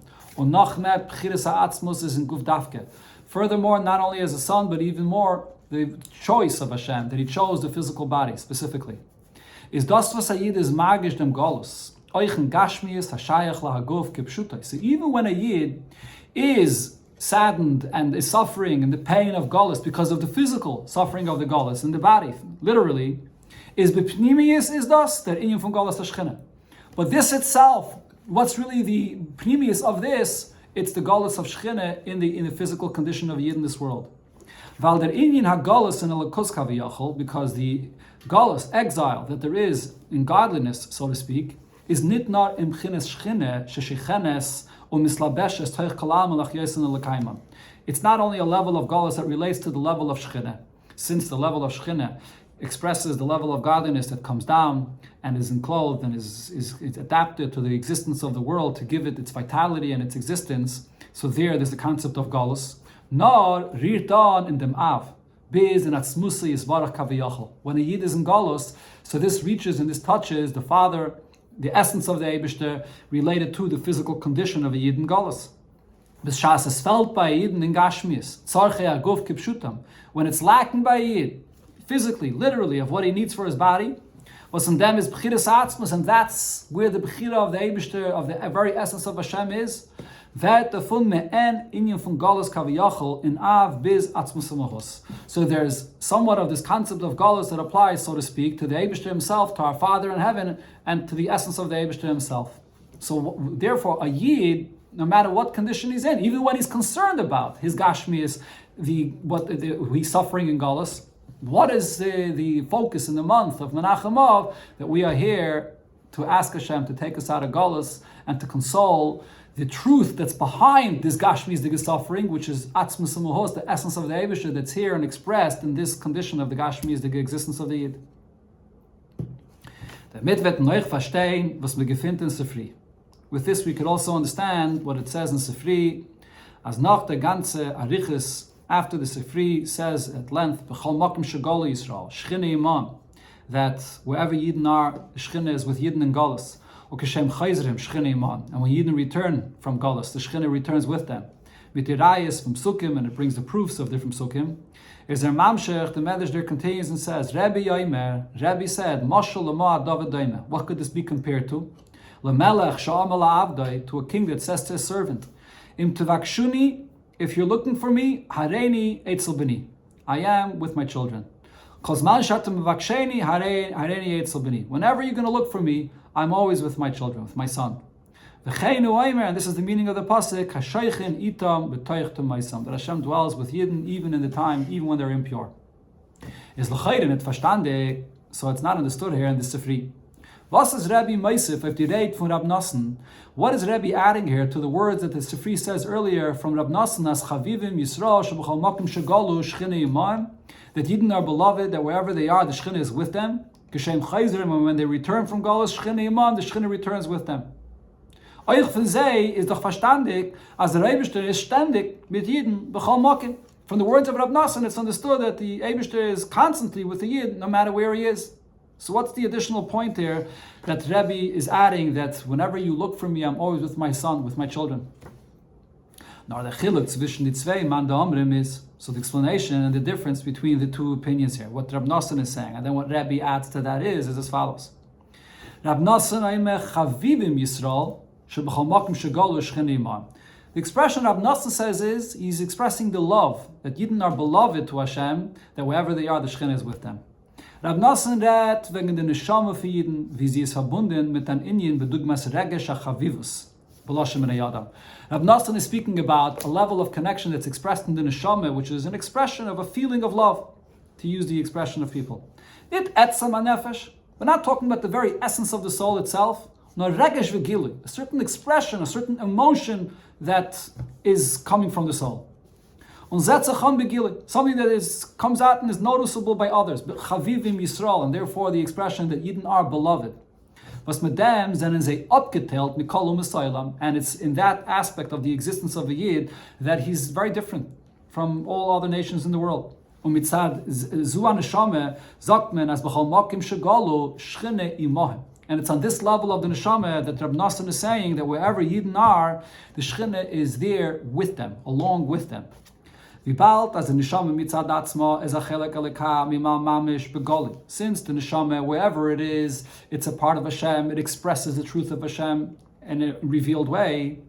Furthermore, not only as a son, but even more, the choice of Hashem, that He chose the physical body specifically. Is das was a Yid is magish dem Golus. So even when a Yid is saddened and is suffering in the pain of Golus because of the physical suffering of the Golus in the body, literally, is b'pnimius is das, der inyan from Golus Tashchina. But this itself, what's really the pnimius of this, it's the Golus of Shchina in the physical condition of a Yid in this world. Val der inyan ha-Golus in Elokus kaviyachol, because the Golus, exile, that there is in godliness, so to speak, is nitnar im chines Shchina sheshichenes umislabeshes toich kalam alach yesen elakaimam. It's not only a level of Golus that relates to the level of Shchina, since the level of Shchina expresses the level of godliness that comes down and is enclosed and is adapted to the existence of the world to give it its vitality and its existence. So there's the concept of Golus. Nor rirtan in dem Av, biz in atzmusi isbarach kaviyachol. When a Yid is in Golus, so this reaches and this touches the Father, the essence of the Eibishter, related to the physical condition of a Yid in Golus. B'shas es felt by a Yid in Gashmias, tzarchei aguf kipshutam. When it's lacking by a Yid, physically, literally, of what he needs for his body, was in them is b'chiras atzmus, and that's where the b'chira of the Eibishter, of the very essence of Hashem is. That the fun me'en inyan from Golus kaviyachol in Av biz atzmus amahos. So there's somewhat of this concept of Golus that applies, so to speak, to the Eibishter himself, to our Father in heaven, and to the essence of the Eibishter himself. So therefore, a Yid, no matter what condition he's in, even when he's concerned about his gashmias, he's suffering in Golus, what is the focus in the month of Menachem-Av, that we are here to ask Hashem to take us out of Golus and to console the truth that's behind this Gashmi's the suffering, which is Atzmus Amuhos, the essence of the Eibishter that's here and expressed in this condition of the Gashmi's the existence of the Yid. With this we could also understand what it says in Sifri, as nach der ganze Arichis, after the Sifri says at length, B'chol Mokim Shegol Yisrael, Shchina Iman, that wherever Yidden are, Shchina is with Yidden in Golus. And when Yidden return from Golus, the Shechina returns with them. With the rayas from Sukkim, and it brings the proofs of different Sukkim. Is there Mamshech, the Medrash there continues and says, Rabbi said, Mashal Lama David Daina. What could this be compared to? Lamelech Sha'amal Avdai, to a king that says to his servant, Im Tavakshuni, if you're looking for me, Hareini Eitzel Bini. I am with my children. Whenever you're going to look for me, I'm always with my children, with my son. And this is the meaning of the pasuk, that Hashem dwells with Yidden even in the time, even when they're impure. So it's not understood here in the Sifri. Was is Rabbi Meisif if the rate from Rab Nosson? What is Rabbi adding here to the words that the Sifri says earlier from Rab Nosson as Chavivim Yisrael Shebachal Makim Shegalu Shchina Yimam, that Yidden are beloved, that wherever they are, the Shchina is with them. Geshem Chayzerim, and when they return from Galus Shchina Yimam, the Shchina returns with them. Euch von Zei is doch verstandig, as the Eibishter is ständig mit Yidden B'chal Makim. From the words of Rab Nosson, it's understood that the Eibishter is constantly with the Yid, no matter where he is. So what's the additional point there that Rabbi is adding, that whenever you look for me, I'm always with my son, with my children? Now the chiluk zwischen die zwei man da amrim is, so the explanation and the difference between the two opinions here, what Rab Nosson is saying, and then what Rabbi adds to that is as follows. Rab Nosson aimeh chavivim Yisrael shebachal makom shegalu shchina imam. The expression Rab Nosson says is, he's expressing the love, that Yidden are beloved to Hashem, that wherever they are, the Shechina is with them. Rab Nosson redt wegen der Neshama für Yidden, wie sie es verbunden mit an Inyan bedugmas regesh ha-chavivus, B'lashon b'nei Adam. Rab Nosson is speaking about a level of connection that's expressed in the neshama, which is an expression of a feeling of love, to use the expression of people. It etzam hanefesh. We're not talking about the very essence of the soul itself, nor regesh v'gili, a certain expression, a certain emotion that is coming from the soul. Und zetzachon begili, something that comes out and is noticeable by others. Chavivim Yisrael, and therefore the expression that Yidden are beloved. Was mit dem sind sie abgeteilt mikol u'mesaylam, and it's in that aspect of the existence of the Yid that he's very different from all other nations in the world. Und mitzad zu neshama sagt man as b'chol makim shegalu shchine imohem. And it's on this level of the neshama that Rab Nosson is saying that wherever Yidden are, the shchine is there with them, along with them. Vibalt as the neshama mitzad atzma is a chelek aleka mimal mamish begoli. Since the neshama, wherever it is, it's a part of Hashem, it expresses the truth of Hashem in a revealed way,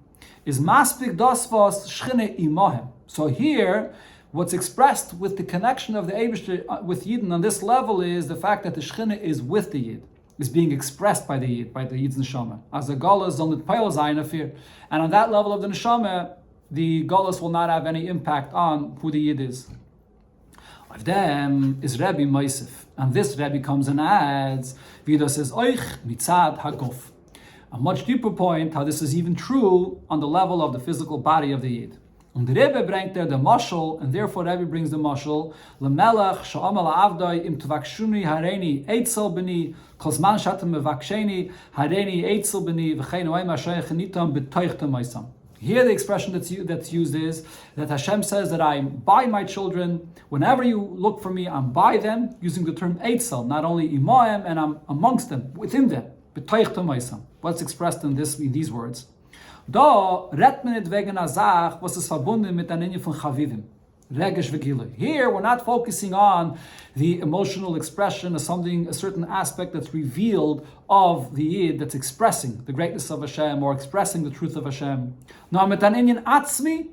is maspik dasvos shchine imohem. So here, what's expressed with the connection of the Eibishter with Yidden on this level is the fact that the shchine is with the Yid, is being expressed by the Yid's neshama. As the galus on the pile zayin afir, and on that level of the neshama, the galus will not have any impact on who the Yid is. Of them is Rabbi Meisif, and this Rabbi comes and adds, Vida says, Oich mitzad hagof. A much deeper point, how this is even true on the level of the physical body of the Yid. And the Rebbe brings there the mashal, and therefore Rebbe brings the mashal, L'melech sha'amal avdai im tvakshuni hareni eitzel b'ni, kozman shatem mevaksheni hareni eitzel b'ni, v'chein oim ha'shoyach nitam b'toichtem oisam. Here the expression that's used is that Hashem says that I'm by my children. Whenever you look for me, I'm by them, using the term eitzel, not only imaim, and I'm amongst them, within them. B'toichtem oisam. What's expressed in these words? Da redt man nicht wegen einer Sache, was ist verbunden mit der Linie von Chavivim. Regesh v'gile. Here we're not focusing on the emotional expression of something, a certain aspect that's revealed of the Yid that's expressing the greatness of Hashem or expressing the truth of Hashem. No, mit an Inyan atzmi,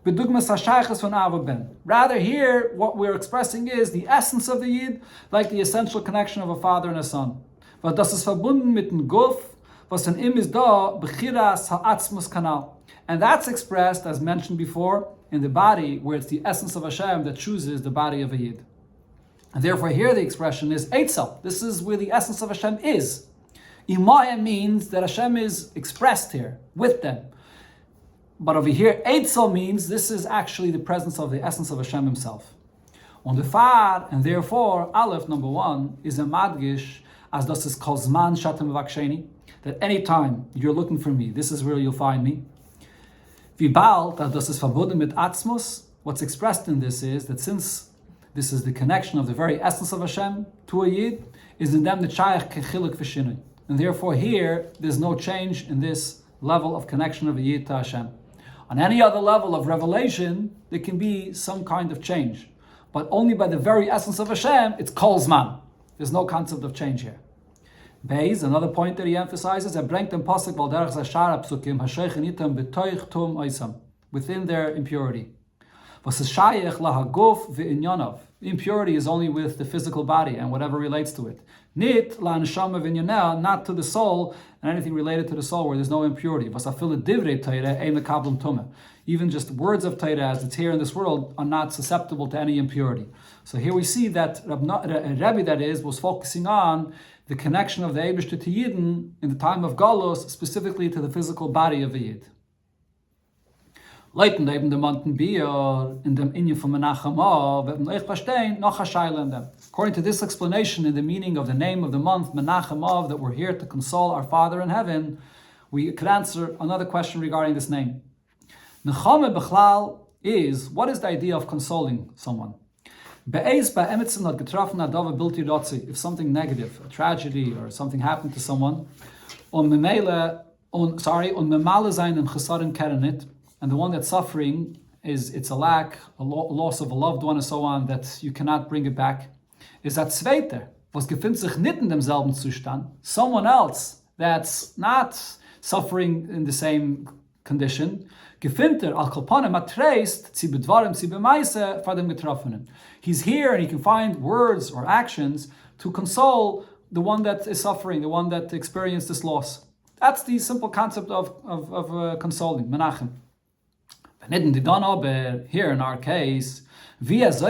bedugmas hashayches von Ava ben. Rather here, what we're expressing is the essence of the Yid, like the essential connection of a father and a son. But das ist verbunden mit dem Guf, was an im is da bechiras ha'atzmus kanal, and that's expressed, as mentioned before, in the body, where it's the essence of Hashem that chooses the body of a Yid. And therefore here the expression is eitzel. This is where the essence of Hashem is. Imaya means that Hashem is expressed here, with them. But over here, eitzel means this is actually the presence of the essence of Hashem himself. On the far, and therefore, Aleph, number 1, is a madgish, as das is kozman shatem vaksheni, that anytime you're looking for me, this is where you'll find me. Vibal, that das is verbunden mit atzmus, what's expressed in this is that since this is the connection of the very essence of Hashem to a Yid, is in them the chayach kechiluk v'shinui. And therefore here, there's no change in this level of connection of a Yid to Hashem. On any other level of revelation, there can be some kind of change. But only by the very essence of Hashem, it's kol zman. There's no concept of change here. Beis, another point that he emphasizes, within their impurity. Impurity is only with the physical body and whatever relates to it. Not to the soul and anything related to the soul where there's no impurity. Even just words of Torah as it's here in this world are not susceptible to any impurity. So here we see that Rabbi, that is, was focusing on the connection of the Eibishter to Yidden in the time of Galus, specifically to the physical body of the Yid. Leiten eben dem Manten Bier in dem Inyan von Menachem-Av, werden euch verstehen, noch a Shaila in them. According to this explanation in the meaning of the name of the month, Menachem-Av, that we're here to console our Father in heaven, we could answer another question regarding this name. Nechame Bechlal is, what is the idea of consoling someone? If something negative, a tragedy or something happened to someone, and the one that's suffering it's a lack, a loss of a loved one and so on, that you cannot bring it back, is that zweite, was gefindt sich nicht in demselben Zustand, someone else that's not suffering in the same condition, gefindt al kolpanem atreist zi bedvarim zi b'maise for dem getroffenen. He's here and he can find words or actions to console the one that is suffering, the one that experienced this loss. That's the simple concept of consoling, Menachem. Here in our case, how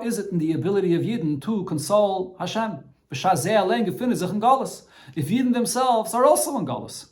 is it in the ability of Yidden to console Hashem? If Yidden themselves are also in Galus.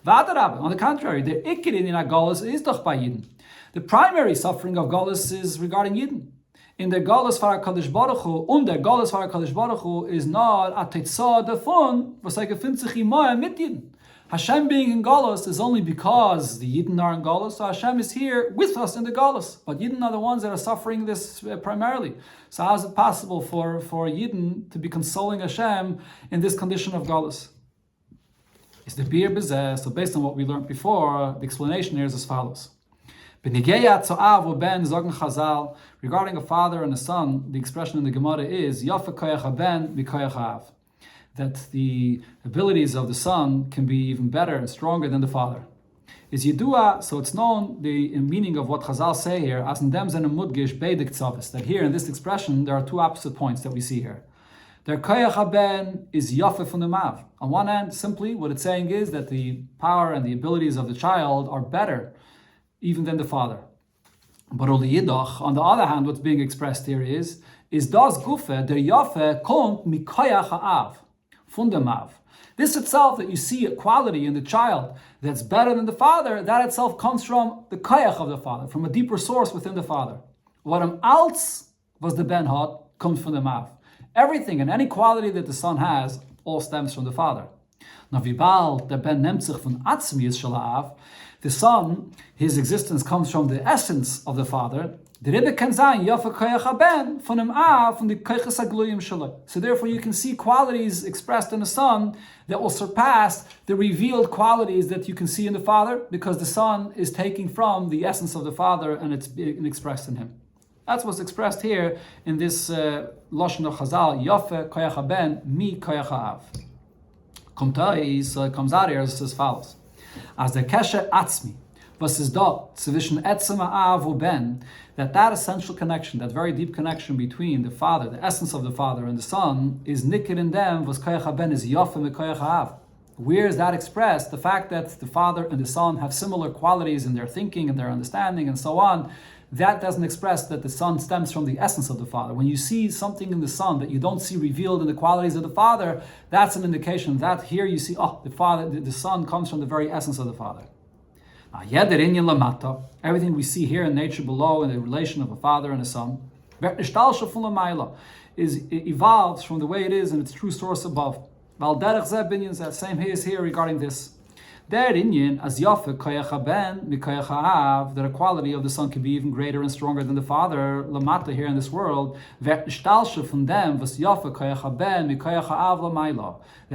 On the contrary, the Ikir in Galus is doch by Yidden. The primary suffering of Galus is regarding Yidden. In der Galus for HaKadosh Baruch Hu, und der Galus for HaKadosh Baruch Hu is not a Tetzah davon, was gefindt sich immer mit Yidden. Hashem being in Galus is only because the Yidden are in Galus, so Hashem is here with us in the Galus. But Yidden are the ones that are suffering this primarily. So how is it possible for Yidden to be consoling Hashem in this condition of Galus? It's the Bir Bezeh. So based on what we learned before, the explanation here is as follows. Regarding a father and a son, the expression in the Gemara is Yafa koyach haben mikoyach ha'av, that the abilities of the son can be even better and stronger than the father. Is Yidua, so it's known the meaning of what Chazal say here, as in dem zene mudgish beidik tzavis, that here in this expression there are two opposite points that we see here. Their koyach haben is Yafa from the Mav. On one hand, simply what it's saying is that the power and the abilities of the child are better even than the father. But on the other hand, what's being expressed here is das Gufe, der Yafe kommt mikoyach ha'av, von dem Av. This itself, that you see a quality in the child that's better than the father, that itself comes from the koyach of the father, from a deeper source within the father. What else was the ben hat comes from the Av. Everything and any quality that the son has all stems from the father. Now, vibal der ben nimmt sich von atzmius shel ha'av. The son, his existence comes from the essence of the father. So therefore you can see qualities expressed in the son that will surpass the revealed qualities that you can see in the father, because the son is taking from the essence of the father and it's being expressed in him. That's what's expressed here in this Lashon of Chazal, Yafe koyach haben mi koyach ha'av. So it comes out here as follows. As the kesher atzmi, was is da zwischen etzem ha'av und ben, that essential connection, that very deep connection between the father, the essence of the father and the son, is nikir in them, was koyach haben is yafe me koyach ha'av. Where is that expressed? The fact that the father and the son have similar qualities in their thinking and their understanding and so on, that doesn't express that the son stems from the essence of the father. When you see something in the son that you don't see revealed in the qualities of the father, that's an indication that here you see, the son comes from the very essence of the father. Everything we see here in nature below, in the relation of a father and a son, evolves from the way it is in its true source above. That same is here regarding this. That the quality of the son can be even greater and stronger than the father, lamata here in this world, that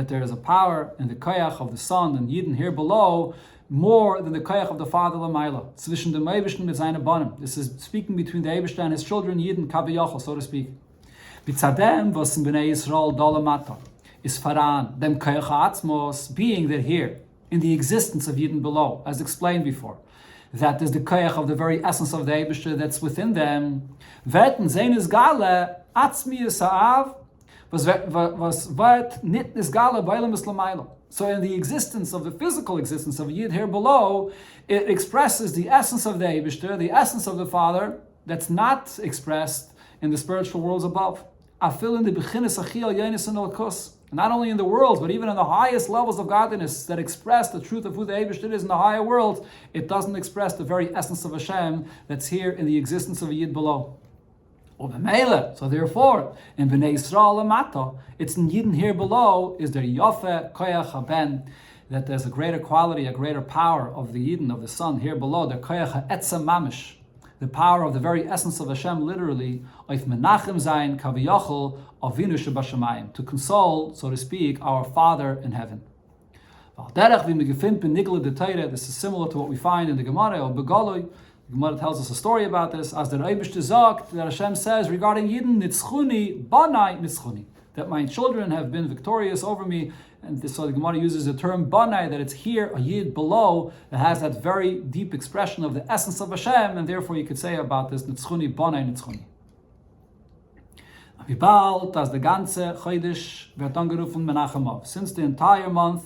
there is a power in the koyach of the son and Yidden here below, more than the koyach of the father lamaila. This is speaking between the Eibishter and his children, Yidden kabiyachal, so to speak. Is faran dem koyach atzmos, being that here, in the existence of Yidden below, as explained before, that is the koyach of the very essence of the Eibishter that's within them. Verten sein is gale atzmius ha'av, was vart nit is gale beilam is lamaila. So in the existence of the physical existence of Yid here below, it expresses the essence of the Eibishter, the essence of the Father, that's not expressed in the spiritual worlds above. Afil in the beginnis achiel yenis and al-kus. Not only in the worlds, but even in the highest levels of godliness that express the truth of who the Eibishter is in the higher world, it doesn't express the very essence of Hashem that's here in the existence of a Yid below. So therefore, in Bnei Yisrael Lamata, it's in Yidden here below, is there Yafe Koyach Haben, that there's a greater quality, a greater power of the Yidden, of the Son here below, the Koyach Etzem Mamish, the power of the very essence of Hashem, literally, Oif Menachem-Av Kaviyachol Avinu Shebashamayim, to console, so to speak, our Father in heaven. This is similar to what we find in the Gemara or Begaloy. The Gemara tells us a story about this, as the Eibishter sagt, that Hashem says regarding Yidden, Nitzchuni, Banai Nitzchuni, that my children have been victorious over me. And so the Gemara uses the term Banai, that it's here, a Yid below, that has that very deep expression of the essence of Hashem, and therefore you could say about this, Nitzchuni, Banai Nitzchuni. Wie bald, as the ganze Chodesh wird angerufen Menachem-Av. Since the entire month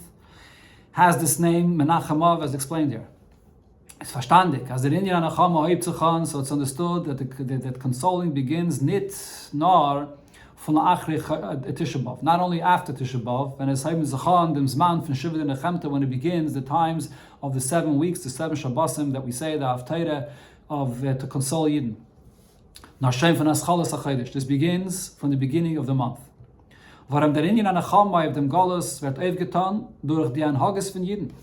has this name Menachem-Av as explained here. It's verstandig. As the Inyan Anachama hebt sich an, so it's understood that consoling begins nit nor von Achri Tisha B'Av. Not only after Tisha B'Av, when it's Haim Zachan, dem Zman von Shiva de Nechemta, when it begins, the times of the 7 weeks, the 7 Shabbosim that we say, the Haftarah of to console Yidden. This begins from the beginning of the month. Warum der Inyan Anachama of dem Galus wird aufgetan durch die Anhages von Yidden?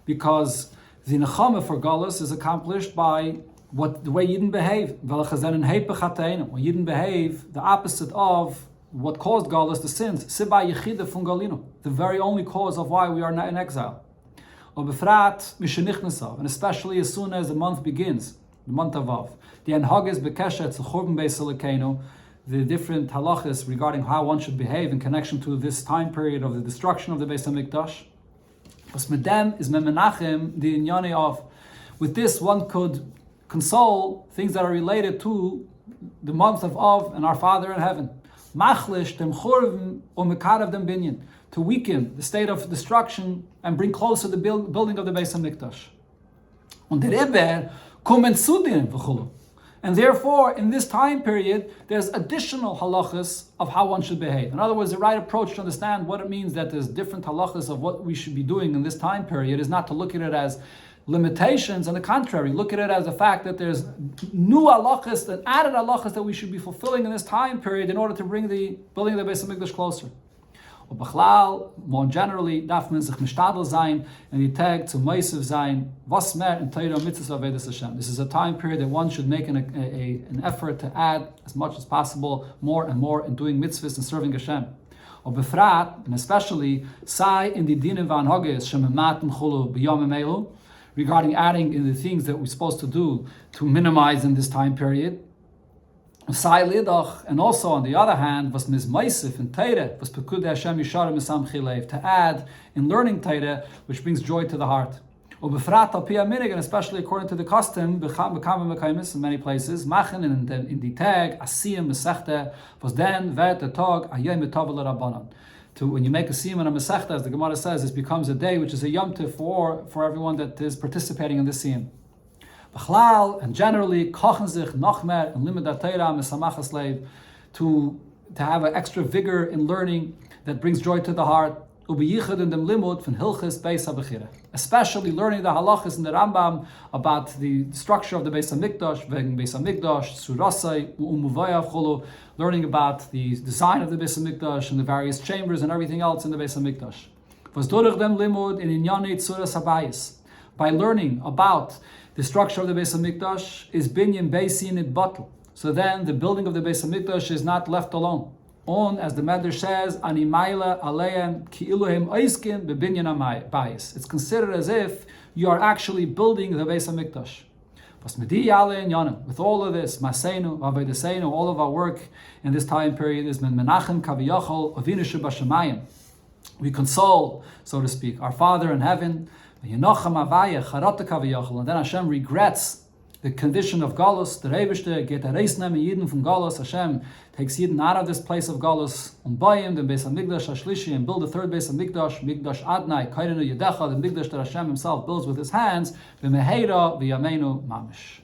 Because the Nechama for Galus is accomplished by the way Yidden behave. When Yidden behave, the opposite of what caused Galus, the sins. The very only cause of why we are not in exile. And especially as soon as the month begins, the month of Av. The Anhages bekeshet zu Churban Beis Elokeinu, the different halachas regarding how one should behave in connection to this time period of the destruction of the Beis HaMikdash. Was mit dem is Menachem the Inyani of. With this one could console things that are related to the month of Av and our Father in heaven. Machlish dem churven umekarav dem binyan, to weaken the state of destruction and bring closer the building of the Beis HaMikdash. Und der Rebbe kommen zu dem v'chulu. And therefore, in this time period, there's additional halachas of how one should behave. In other words, the right approach to understand what it means that there's different halachas of what we should be doing in this time period is not to look at it as limitations. On the contrary, look at it as the fact that there's new halachas, and added halachas that we should be fulfilling in this time period in order to bring the building of the Beis HaMikdash closer. More generally, darf man sich mishtadel sein and die Tag zu Meisev sein, was mehr in Torah mitzvahs avedas Hashem. This is a time period that one should make an effort to add as much as possible, more and more, in doing mitzvahs and serving Hashem. Or befrat, and especially, sai in the dinim v'anhages shemematim chulu b'yomim elu, regarding adding in the things that we're supposed to do to minimize in this time period. And also, on the other hand, was mizmaisif in Torah, was pekud Hashem yisharim misam chilev, to add in learning Torah, which brings joy to the heart. Ubefrat al pia minig, and especially according to the custom, in many places, machen in the tag asiyim mesechte, was then vet the tag ayem metavel rabbanon. To when you make a siyum and a mesechta, as the Gemara says, this becomes a day which is a yom tov for everyone that is participating in this siyum. And generally, kochen sich noch mehr in limud Torah mesamachas leiv, to have an extra vigor in learning that brings joy to the heart. Ubiyichad in dem limud von hilchis beis habechira, especially learning the halachas in the Rambam about the structure of the Beis HaMikdash, wegen Beis HaMikdash, surasai u'umuvayav cholu, learning about the design of the Beis HaMikdash and the various chambers and everything else in the Beis HaMikdash. Was durch dem limud in inyani tzuras habayis, by learning about the structure of the Beis HaMikdash is binyan beisin it batel. So then the building of the Beis HaMikdash is not left alone. On, as the Medrash says, animaila aleim ki iluhem oiskin bebinyan bayis. It's considered as if you are actually building the Beis HaMikdash. With all of this, Maseinu, Avodaseinu, all of our work in this time period is Menachem Kaviyachol Avinu Shebashamayim. We console, so to speak, our Father in heaven. And then Hashem regrets the condition of Galus. The Rebishter get a reisnem Yidden from Galus. Hashem takes Yidden out of this place of Galus. Bayim the Beis HaMikdash Hashlishi, and build the third Beis HaMikdash, Mikdash Adnai, Kairenu Yedecha, the Mikdash that Hashem Himself builds with His hands. V'meheira v'yameinu mamish.